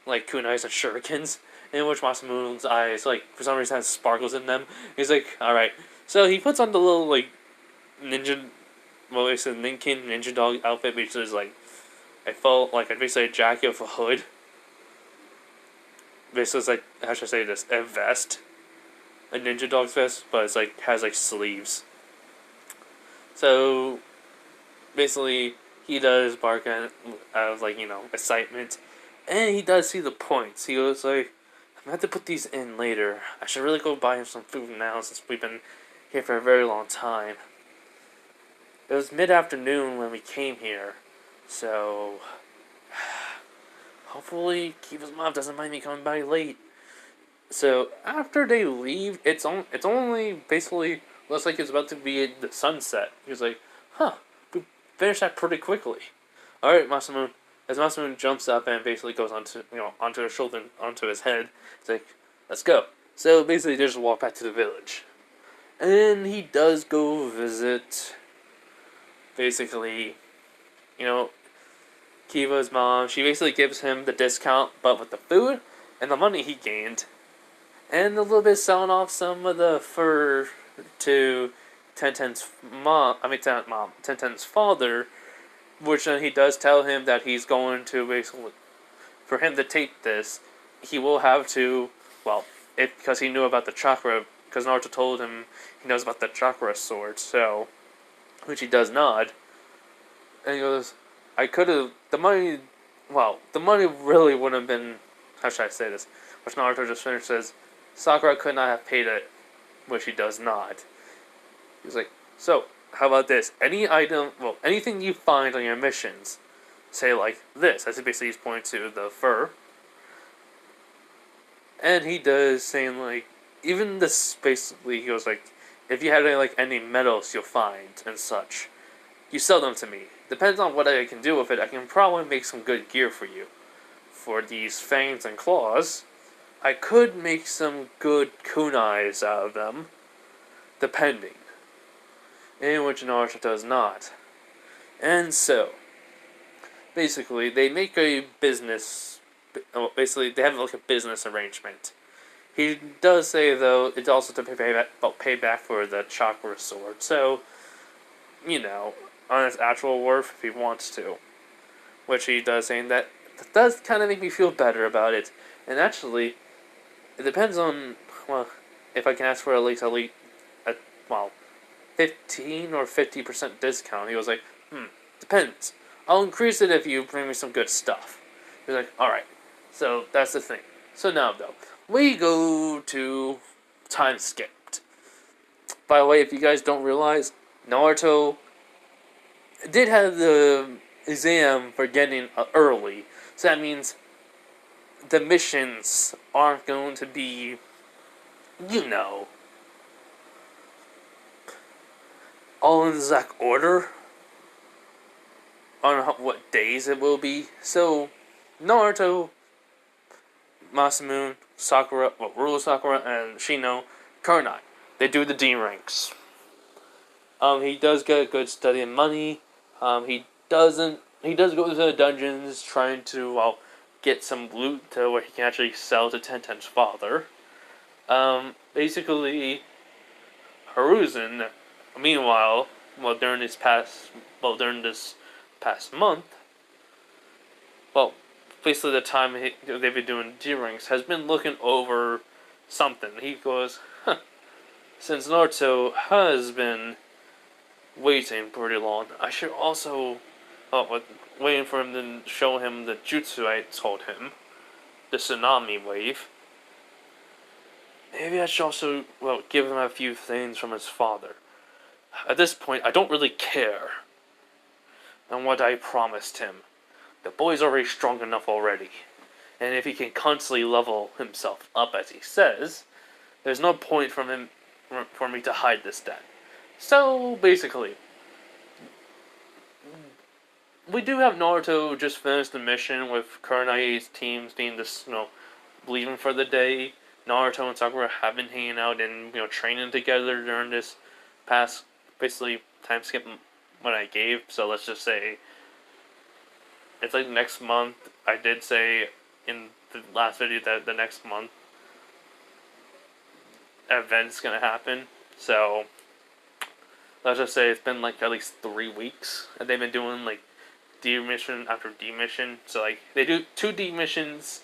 like kunais and shurikens, in which Masamune's eyes, like, for some reason has sparkles in them. He's like, alright. So he puts on the little, like, ninja, well, it's a Ninkin Ninja Dog outfit, which is like, I felt like I'd basically a jacket with a hood. Basically, it's like, how should I say this? A vest. A Ninja Dog vest, but it's like, has like sleeves. So, basically, he does bark out of, like, excitement. And he does see the points. He goes like, I'm gonna have to put these in later. I should really go buy him some food now since we've been here for a very long time. It was mid-afternoon when we came here, so hopefully Kiva's mom doesn't mind me coming by late. So after they leave, it's only basically looks like it's about to be the sunset. He's like, huh, we finished that pretty quickly. Alright, Masamune. As Masamune jumps up and basically goes onto his shoulder, onto his head, it's like, let's go. So basically they just walk back to the village. And he does go visit, basically, Kiva's mom. She basically gives him the discount, but with the food and the money he gained. And a little bit selling off some of the fur to Tenten's father, which then he does tell him that he's going to basically, for him to take this, he will have to, because he knew about the chakra, because Naruto told him he knows about the chakra sword, so, which he does not. And he goes, the money really wouldn't have been, how should I say this, which Naruto just finished says, Sakura could not have paid it, which he does not. He's like, so, how about this? Anything you find on your missions, say like this, as basically he's pointing to the fur. And he does saying like, even this basically, he goes like, if you have any metals you'll find and such, you sell them to me. Depends on what I can do with it, I can probably make some good gear for you. For these fangs and claws, I could make some good kunais out of them, depending. In which Naruto does not. And so, basically, they make a business, basically, they have a business arrangement. He does say, though, it's also to pay back for the chakra sword, so, on its actual worth, if he wants to. Which he does, saying that does kind of make me feel better about it. And actually, it depends on, if I can ask for at least 15 or 50% discount. He was like, depends. I'll increase it if you bring me some good stuff. He was like, alright. So, that's the thing. So now, though, we go to time skipped. By the way, if you guys don't realize, Naruto did have the exam for getting early. So that means the missions aren't going to be, all in the exact order on what days it will be. So, Naruto, Masamune, Sakura, Ruler Sakura, and Shino, Kurenai, they do the D ranks. He does get a good study in money, He does go to the dungeons trying to get some loot to where he can actually sell to Tenten's father. Basically, Hiruzen, meanwhile, during this past month, well, basically the time they've been doing D-Rings, has been looking over something. He goes, huh, since Naruto has been waiting pretty long, I should also, waiting for him to show him the jutsu I told him, the tsunami wave. Maybe I should also, give him a few things from his father. At this point, I don't really care on what I promised him. The boy's already strong enough already. And if he can constantly level himself up as he says, there's no point for me to hide this then. So, basically, we do have Naruto just finish the mission with Kurenai's teams being just, leaving for the day. Naruto and Sakura have been hanging out and, training together during this past, basically, time skip when I gave. So let's just say it's like next month. I did say in the last video that the next month event's gonna happen. So let's just say it's been like at least 3 weeks, and they've been doing like D mission after D mission. So like they do 2 D missions,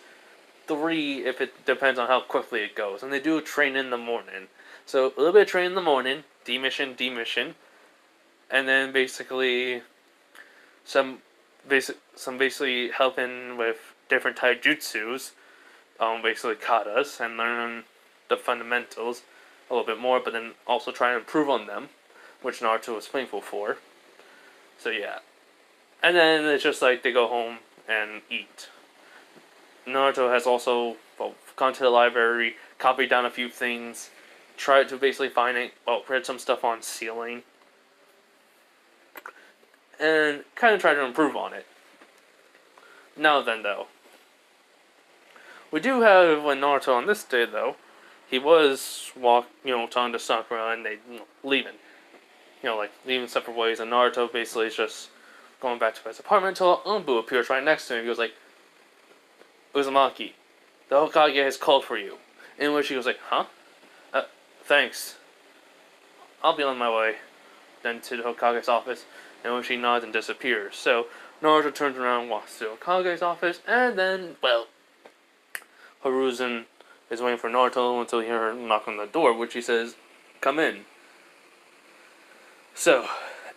3 if it depends on how quickly it goes, and they do a train in the morning. So a little bit of train in the morning, D mission, and then basically some basically helping with different taijutsus, basically katas, and learn the fundamentals a little bit more, but then also try to improve on them, which Naruto was thankful for. So yeah. And then it's just like they go home and eat. Naruto has also gone to the library, copied down a few things, tried to basically read some stuff on sealing, and kind of tried to improve on it. Now then, though, we do have when Naruto on this day, though, he was talking to Sakura and they leaving, leaving separate ways, and Naruto basically is just going back to his apartment until Anbu appears right next to him. He goes like, Uzumaki, the Hokage has called for you. In which he goes like, huh? Thanks. I'll be on my way. Then to the Hokage's office, in which he nods and disappears. So Naruto turns around, walks to the Hokage's office, and then, Hiruzen is waiting for Naruto until he hears him knock on the door, which he says, come in. So,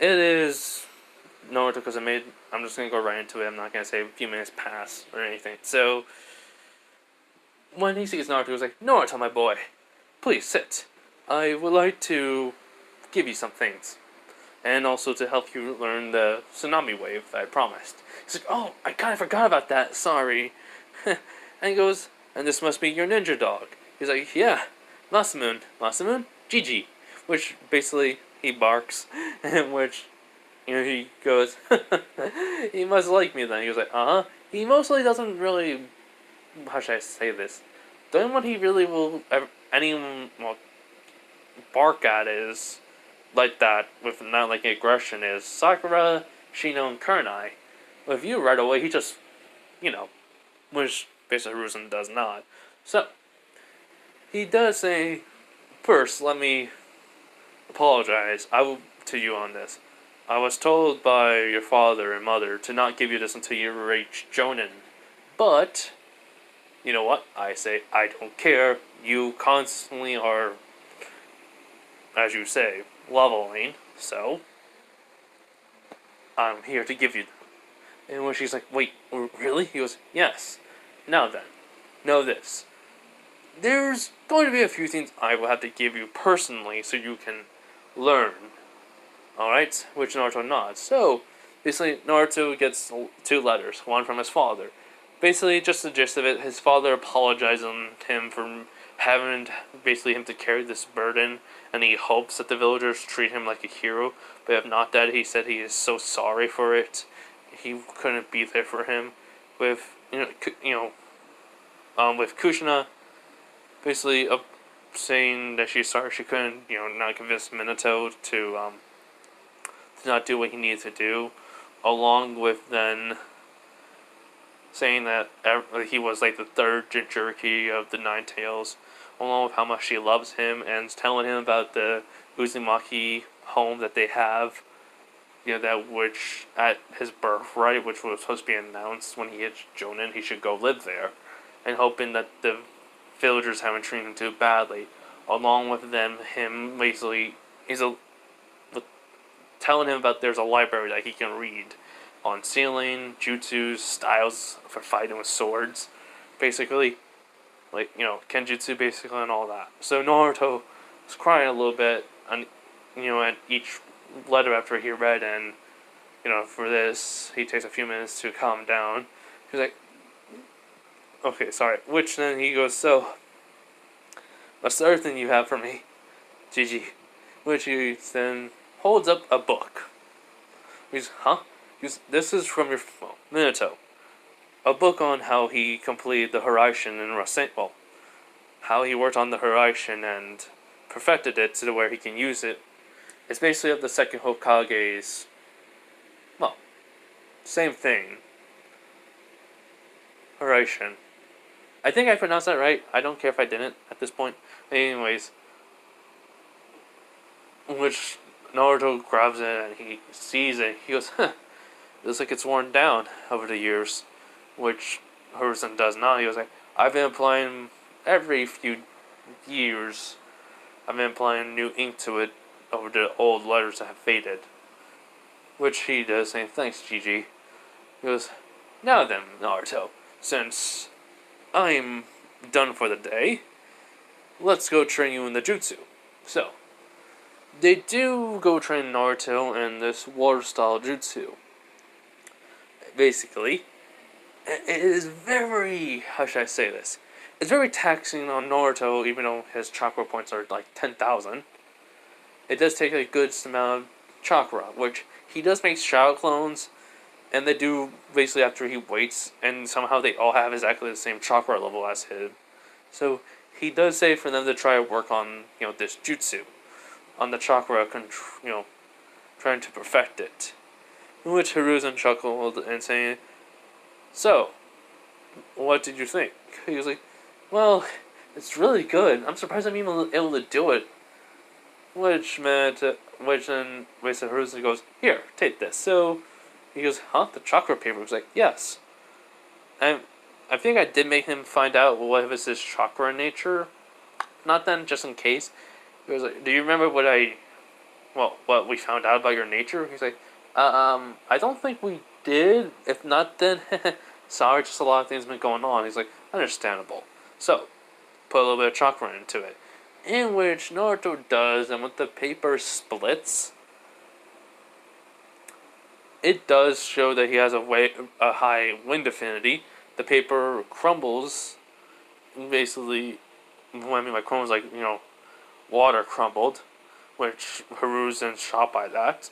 it is Naruto, because I'm just going to go right into it. I'm not going to say a few minutes pass or anything. So, when he sees Naruto, he's like, Naruto, my boy, please sit. I would like to give you some things. And also to help you learn the tsunami wave I promised. He's like, oh, I kind of forgot about that, sorry. And he goes, and this must be your ninja dog. He's like, yeah, Masamune, Gigi. Which basically he barks, in which he goes, he must like me then. He goes like, uh-huh. He mostly doesn't really, how should I say this? The only one he really will bark at is like that, with not like aggression, is Sakura, Shino, and Kurenai. With you right away, he just, which basically Hiruzen does not. So, he does say, first, let me apologize to you on this. I was told by your father and mother to not give you this until you reach Jonin. But, you know what? I say, I don't care. You constantly are, as you say, leveling. So, I'm here to give you them. And when she's like, wait, really? He goes, yes. Now then, know this. There's going to be a few things I will have to give you personally so you can learn. Alright? Which Naruto nods. So, basically, Naruto gets 2 letters. One from his father. Basically, just the gist of it, his father apologizing to him for having basically him to carry this burden, and he hopes that the villagers treat him like a hero. But if not that, he said he is so sorry for it. He couldn't be there for him. With with Kushina basically saying that she's sorry she couldn't not convince Minato to not do what he needed to do. along with then saying that he was like the third Jinchuriki of the Nine Tails, along with how much she loves him, and telling him about the Uzumaki home that they have, that which at his birthright, which was supposed to be announced when he hit Jonin, he should go live there, and hoping that the villagers haven't treated him too badly, along with him basically, telling him about there's a library that he can read on sealing, jutsu, styles for fighting with swords, basically. Like, kenjutsu, basically, and all that. So Naruto was crying a little bit, at each letter after he read, and, for this, he takes a few minutes to calm down. He's like, okay, sorry. Which then he goes, so, what's the other thing you have for me, Gigi? Which he then holds up a book. He's, huh? This is from your Minato. A book on how he completed the Hiraishin in Rasen. Well, how he worked on the Hiraishin and perfected it to where he can use it. It's basically of the second Hokage's. Well, same thing. Hiraishin. I think I pronounced that right. I don't care if I didn't at this point. Anyways, which Naruto grabs it and he sees it. He goes, huh. Looks like it's worn down over the years, which Hiruzen does not. He was like, I've been applying every few years. I've been applying new ink to it over the old letters that have faded. Which he does, saying, thanks, Gigi. He goes, now then, Naruto, since I'm done for the day, let's go train you in the jutsu. So, they do go train Naruto in this water-style jutsu. Basically, it is very, how should I say this? It's very taxing on Naruto, even though his chakra points are like 10,000. It does take a good amount of chakra, which he does make shadow clones, and they do basically after he waits, and somehow they all have exactly the same chakra level as him. So he does say for them to try to work on, this jutsu, on the chakra, trying to perfect it. In which Hiruzen chuckled and saying, so, what did you think? He was like, well, it's really good. I'm surprised I'm even able to do it. Which then Hiruzen goes, here, take this. So, he goes, huh? The chakra paper? He was like, yes. And I think I did make him find out what was his chakra nature. Not then, just in case. He was like, do you remember what we found out about your nature? He's like, I don't think we did. If not, then sorry, just a lot of things been going on. He's like, understandable. So, put a little bit of chakra into it. In which Naruto does, and when the paper splits, it does show that he has a high wind affinity. The paper crumbles. Basically, what I mean by crumbles, like, water crumbled, which Hiruzen's shocked by that.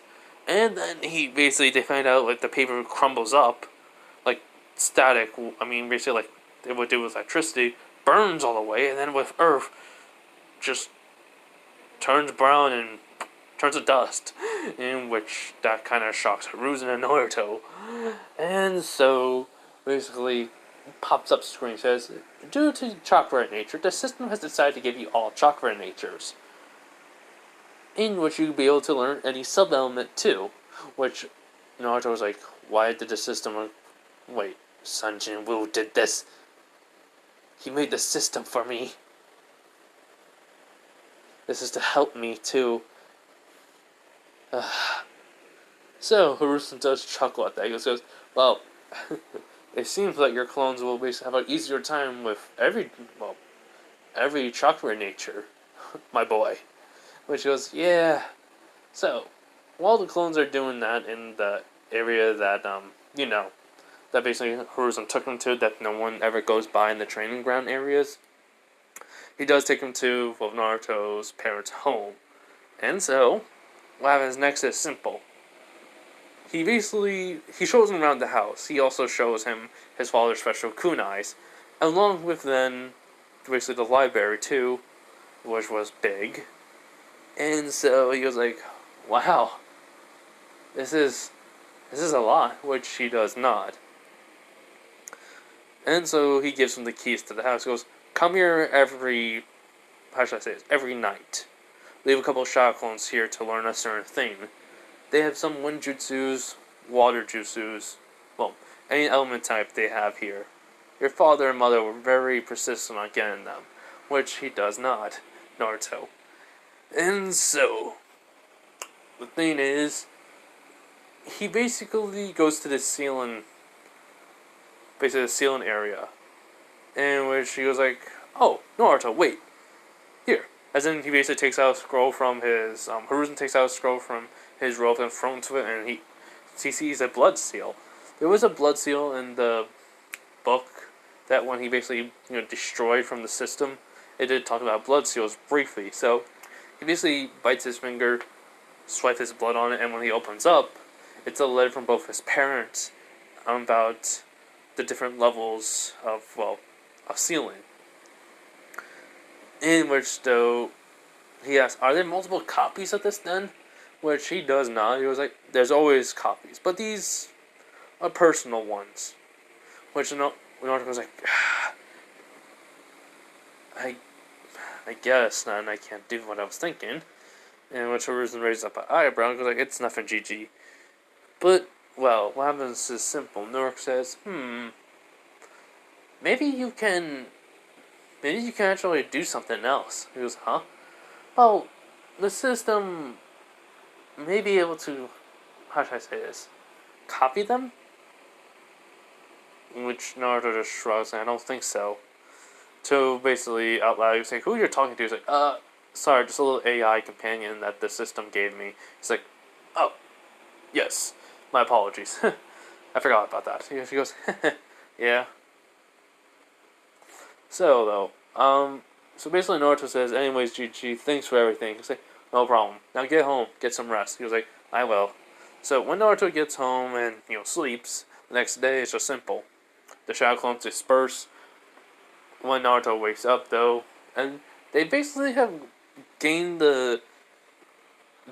And then they find out, like, the paper crumbles up, like, static, basically, like, they would do with electricity, burns all the way, and then with earth, just turns brown and turns to dust, in which that kind of shocks Hiruzen and Naruto. And so, basically, pops up screen, says, due to chakra nature, the system has decided to give you all chakra natures, in which you'll be able to learn any sub-element too. Which Naruto was like, why did the system... Wait, Sun Jin Woo did this? He made the system for me. This is to help me too. So, Hiruzen does chuckle at that. He goes, well, it seems like your clones will basically have an easier time with every chakra nature, my boy. Which goes, yeah. So, while the clones are doing that in the area that, that basically Hiruzen took them to, that no one ever goes by in the training ground areas, he does take them to Naruto's parents' home. And so, what happens next is simple. He shows him around the house. He also shows him his father's special kunais, along with then, basically the library too, which was big. And so he was like, wow, this is this is a lot, which he does not. And so he gives him the keys to the house. He goes, come here how should I say this, every night. Leave a couple of shadow clones here to learn a certain thing. They have some wind jutsus, water jutsus, well, any element type they have here. Your father and mother were very persistent on getting them, which he does not, Naruto. And so, the thing is, he basically goes to the ceiling area, in which he goes like, oh, Naruto, wait, here. As in, he basically takes out a scroll from his, Hiruzen takes out a scroll from his robe and throws to it, and he sees a blood seal. There was a blood seal in the book that when he basically, destroyed from the system, it did talk about blood seals briefly. So, he basically bites his finger, swipes his blood on it, and when he opens up, it's a letter from both his parents about the different levels of sealing. In which, though, he asks, are there multiple copies of this then? Which he does not. He was like, there's always copies, but these are personal ones. Which, Naruto was like, I guess, and I can't do what I was thinking. And which Hiruzen raises up an eyebrow and goes like, it's nothing, GG. But, well, what happens is simple. Naruto says, maybe you can actually do something else. He goes, huh? Well, the system may be able to, how should I say this, copy them? Which Naruto just shrugs, and I don't think so. So basically, out loud, he's like, who you're talking to? He's like, sorry, just a little AI companion that the system gave me. He's like, oh, yes, my apologies. I forgot about that. She goes, yeah. So, though, so basically Naruto says, anyways, GG, thanks for everything. He's like, no problem. Now get home, get some rest. He was like, I will. So when Naruto gets home and, sleeps, the next day it's just simple. The shadow clones disperse when Naruto wakes up, though, and they basically have gained the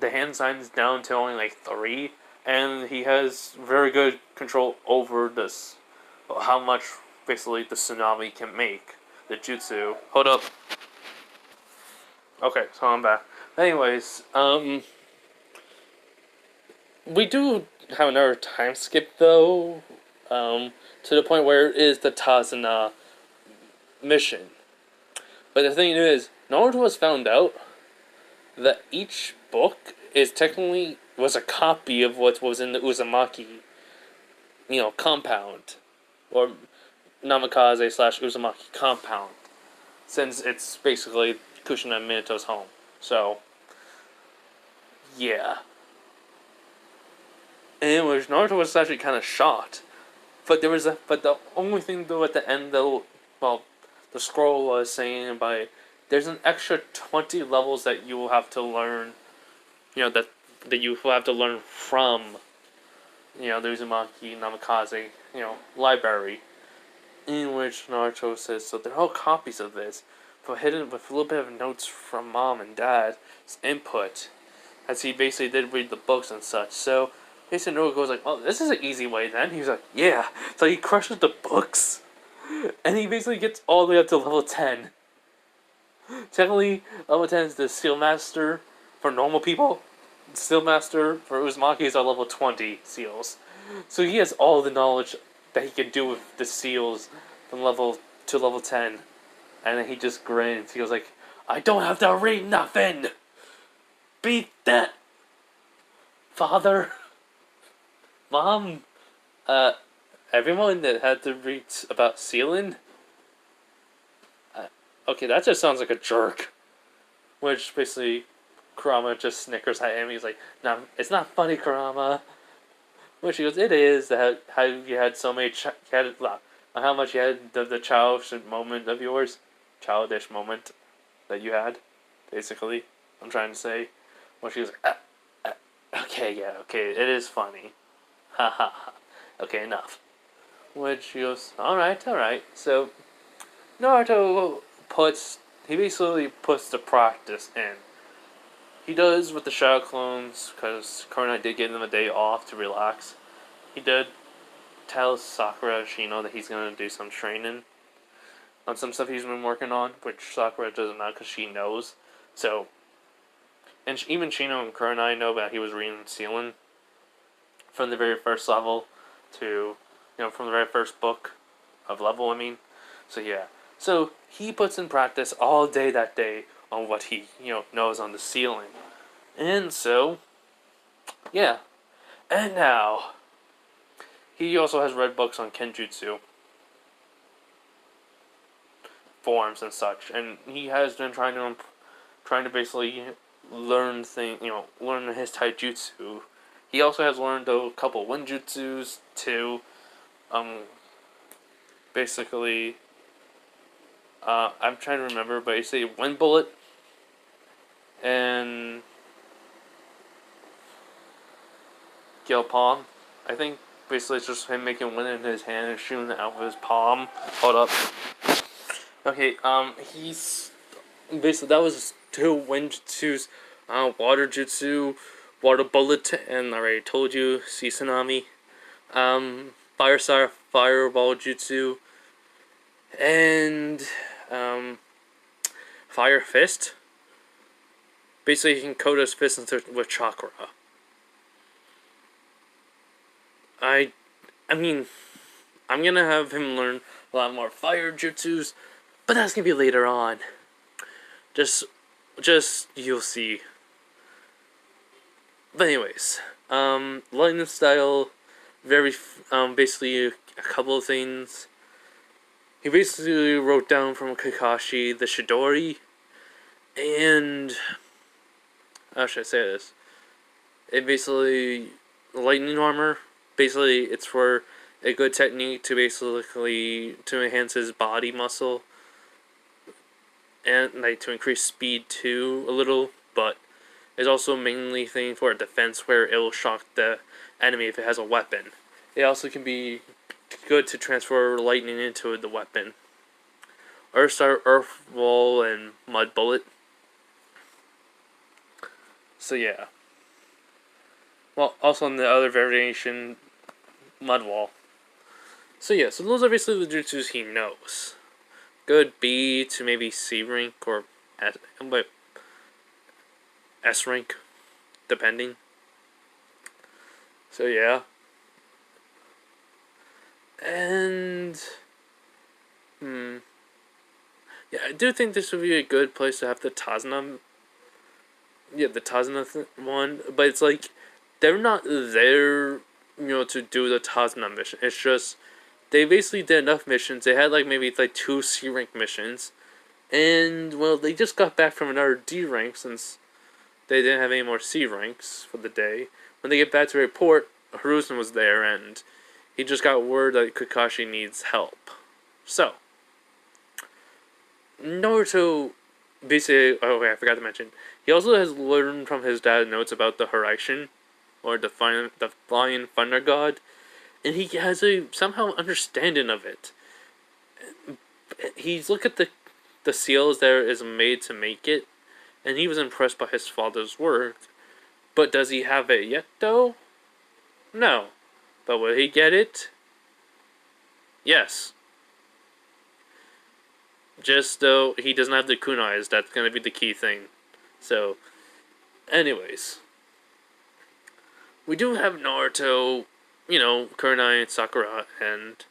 hand signs down to only like 3, and he has very good control over this, how much basically the tsunami can make. The jutsu. Hold up. Okay, so I'm back. Anyways, we do have another time skip though, to the point where it is the Tazuna mission. But the thing is, Naruto has found out that each book was a copy of what was in the Uzumaki, compound, or Namikaze/Uzumaki compound, since it's basically Kushina and Minato's home. So, yeah. In which Naruto was actually kind of shocked, but the only thing though at the end though, the scroll was saying there's an extra 20 levels that you will have to learn, that you will have to learn from, the Uzumaki Namikaze, library. In which Naruto says, so they're all copies of this, but hidden with a little bit of notes from mom and dad's input, as he basically did read the books and such. So basically Naruto goes like, oh, this is an easy way then. He's like, yeah. So he crushes the books, and he basically gets all the way up to level 10. Technically, level 10 is the Seal Master for normal people. Seal Master for Uzumaki's are level 20 seals. So he has all the knowledge that he can do with the seals from level 10. And then he just grins. He goes like, I don't have to read nothing! Beat that! Father! Mom! Everyone that had to read about sealing? Okay, that just sounds like a jerk. Which basically, Kurama just snickers at him. He's like, no, it's not funny, Kurama. Which he goes, it is, that how you had so many, how much you had the childish moment of yours. Childish moment that you had, basically. I'm trying to say. When she was like, okay, yeah, okay, it is funny. Ha ha ha. Okay, enough. Which she goes, alright. So, Naruto basically puts the practice in. He does with the shadow clones, because Kurenai did give them a day off to relax. he did tell Sakura Shino that he's gonna do some training on some stuff he's been working on, which Sakura doesn't know because she knows. So, and even Shino and Kurenai know that he was resealing from the very first level to, from the very first book of level, I mean. So, yeah. So, he puts in practice all day that day on what he, knows on the ceiling. And so, yeah. And now, he also has read books on Kenjutsu forms and such, and he has been trying to basically learn learn his taijutsu. He also has learned a couple winjutsus too. Basically, I'm trying to remember, but you say wind bullet and Gale palm. I think basically it's just him making wind in his hand and shooting it out of his palm. Hold up. Okay, he's basically that was two winjutsus, water jutsu, water bullet, and I already told you, sea tsunami, fireball jutsu, and fire fist. Basically, he can coat his fist with chakra. I mean, I'm gonna have him learn a lot more fire jutsus, but that's gonna be later on. Just you'll see. But anyways, lightning style, very basically a couple of things. He basically wrote down from Kakashi the Chidori, and how should I say this? It basically lightning armor. Basically, it's for a good technique to enhance his body muscle and to increase speed too a little, but it's also mainly thing for defense where it will shock the enemy if it has a weapon. It also can be good to transfer lightning into the weapon. Earth Wall, and Mud Bullet. So yeah. Well, also in the other variation, Mud Wall. So yeah, so those are basically the jutsus he knows. Good B to maybe C rank or S rank, depending. So yeah. And yeah, I do think this would be a good place to have the Tazna. Yeah, the Tazna one, but it's like they're not there, to do the Tazna mission. It's just they basically did enough missions. They had maybe 2 C rank missions, and well, they just got back from another D rank since they didn't have any more C ranks for the day. When they get back to the report, Hiruzen was there, and he just got word that Kakashi needs help. So, Naruto basically, I forgot to mention, he also has learned from his dad notes about the Hiraishin, or the Flying Thunder God, and he has a somehow understanding of it. He's looked at the seals that is made to make it, and he was impressed by his father's work. But does he have it yet, though? No. But will he get it? Yes. Just though he doesn't have the kunais, that's going to be the key thing. So, anyways. We do have Naruto, Kurenai, Sakura, and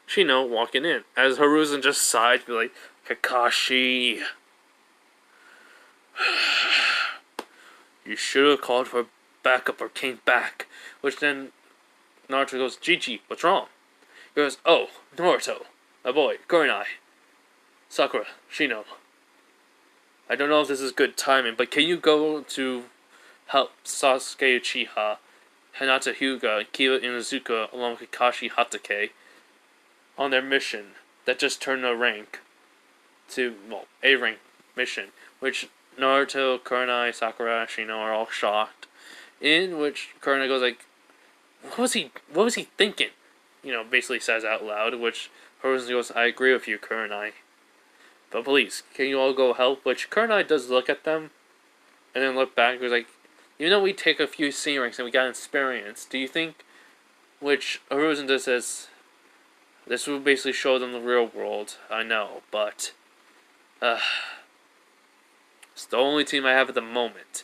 Shino walking in. As Hiruzen just sighed, be like, Kakashi. You should have called for backup or came back. Which then Naruto goes, Gigi, what's wrong? He goes, oh, Naruto, my boy, Kurenai, Sakura, Shino. I don't know if this is good timing, but can you go to help Sasuke Uchiha, Hinata Hyuga, Kiba Inuzuka, along with Kakashi Hatake on their mission that just turned a rank to, a rank mission, which Naruto, Kurenai, Sakura, Shino are all shocked. In which Kurenai goes what was he thinking? Basically says out loud, which Hiruzen goes, I agree with you, Kurenai. But please, can you all go help? Which Kurenai does look at them, and then look back and goes even though we take a few C ranks and we got experience, do you think which Hiruzen just says, this will basically show them the real world, I know, but it's the only team I have at the moment.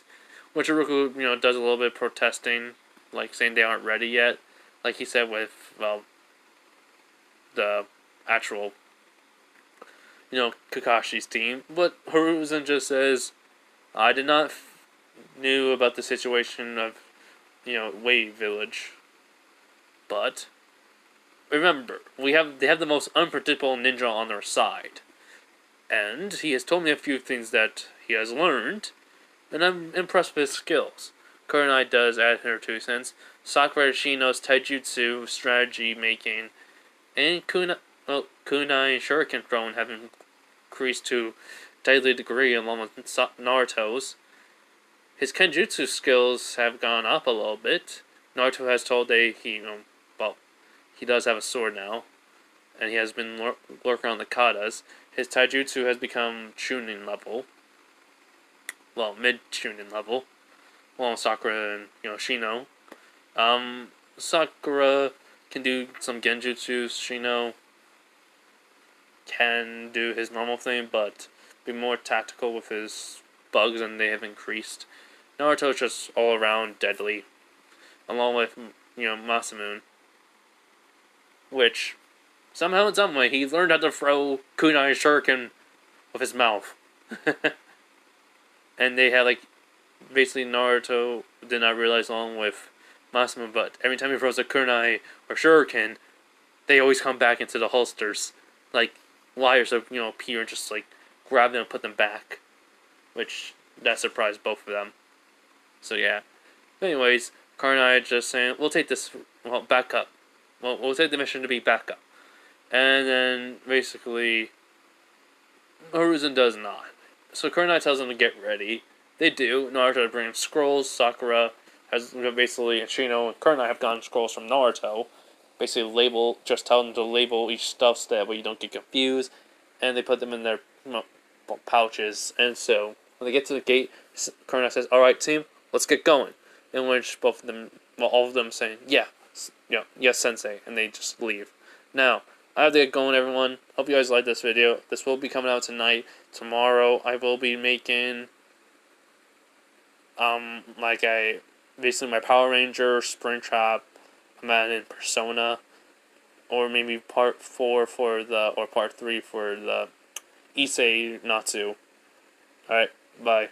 Which Haruka, does a little bit of protesting, like saying they aren't ready yet, like he said with, well, the actual, Kakashi's team. But Hiruzen just says, I did not knew about the situation of, Wave Village. But remember, they have the most unpredictable ninja on their side. And he has told me a few things that he has learned, and I'm impressed with his skills. Kurenai does add her 2 cents. Sakura Shino's taijutsu, strategy making, and kunai and shuriken throwing have increased to deadly degree along with Naruto's. His kenjutsu skills have gone up a little bit. Naruto has told he does have a sword now, and he has been lurking on the katas. His taijutsu has become chunin level. Well, mid-chunin level. Along with Sakura and, Shino. Sakura can do some genjutsu. Shino can do his normal thing, but be more tactical with his bugs, and they have increased. Naruto's just all around deadly. Along with, Masamune. Which, somehow in some way, he learned how to throw kunai and shuriken with his mouth. And they had, basically Naruto did not realize along with Masamune, but every time he throws a kunai or shuriken, they always come back into the holsters. Like, wires of, appear and just, grab them and put them back. Which, that surprised both of them. So, yeah. But anyways, Kurenai just saying, we'll take this, back up. We'll take the mission to be back up. And then, basically, Hiruzen does not. So Kurenai tells them to get ready. They do. Naruto brings scrolls. Sakura has basically, and Shino and Kurenai have gotten scrolls from Naruto. Basically, just tell them to label each stuff so that way you don't get confused. And they put them in their pouches. And so, when they get to the gate, Kurenai says, alright team, let's get going. In which both of them, all of them saying, yes, sensei. And they just leave. Now, I have to get going, everyone. Hope you guys like this video. This will be coming out tonight. Tomorrow, I will be making, basically my Power Ranger, Springtrap, in Persona, or maybe part 4 or part 3 for the Issei Natsu. Alright, bye.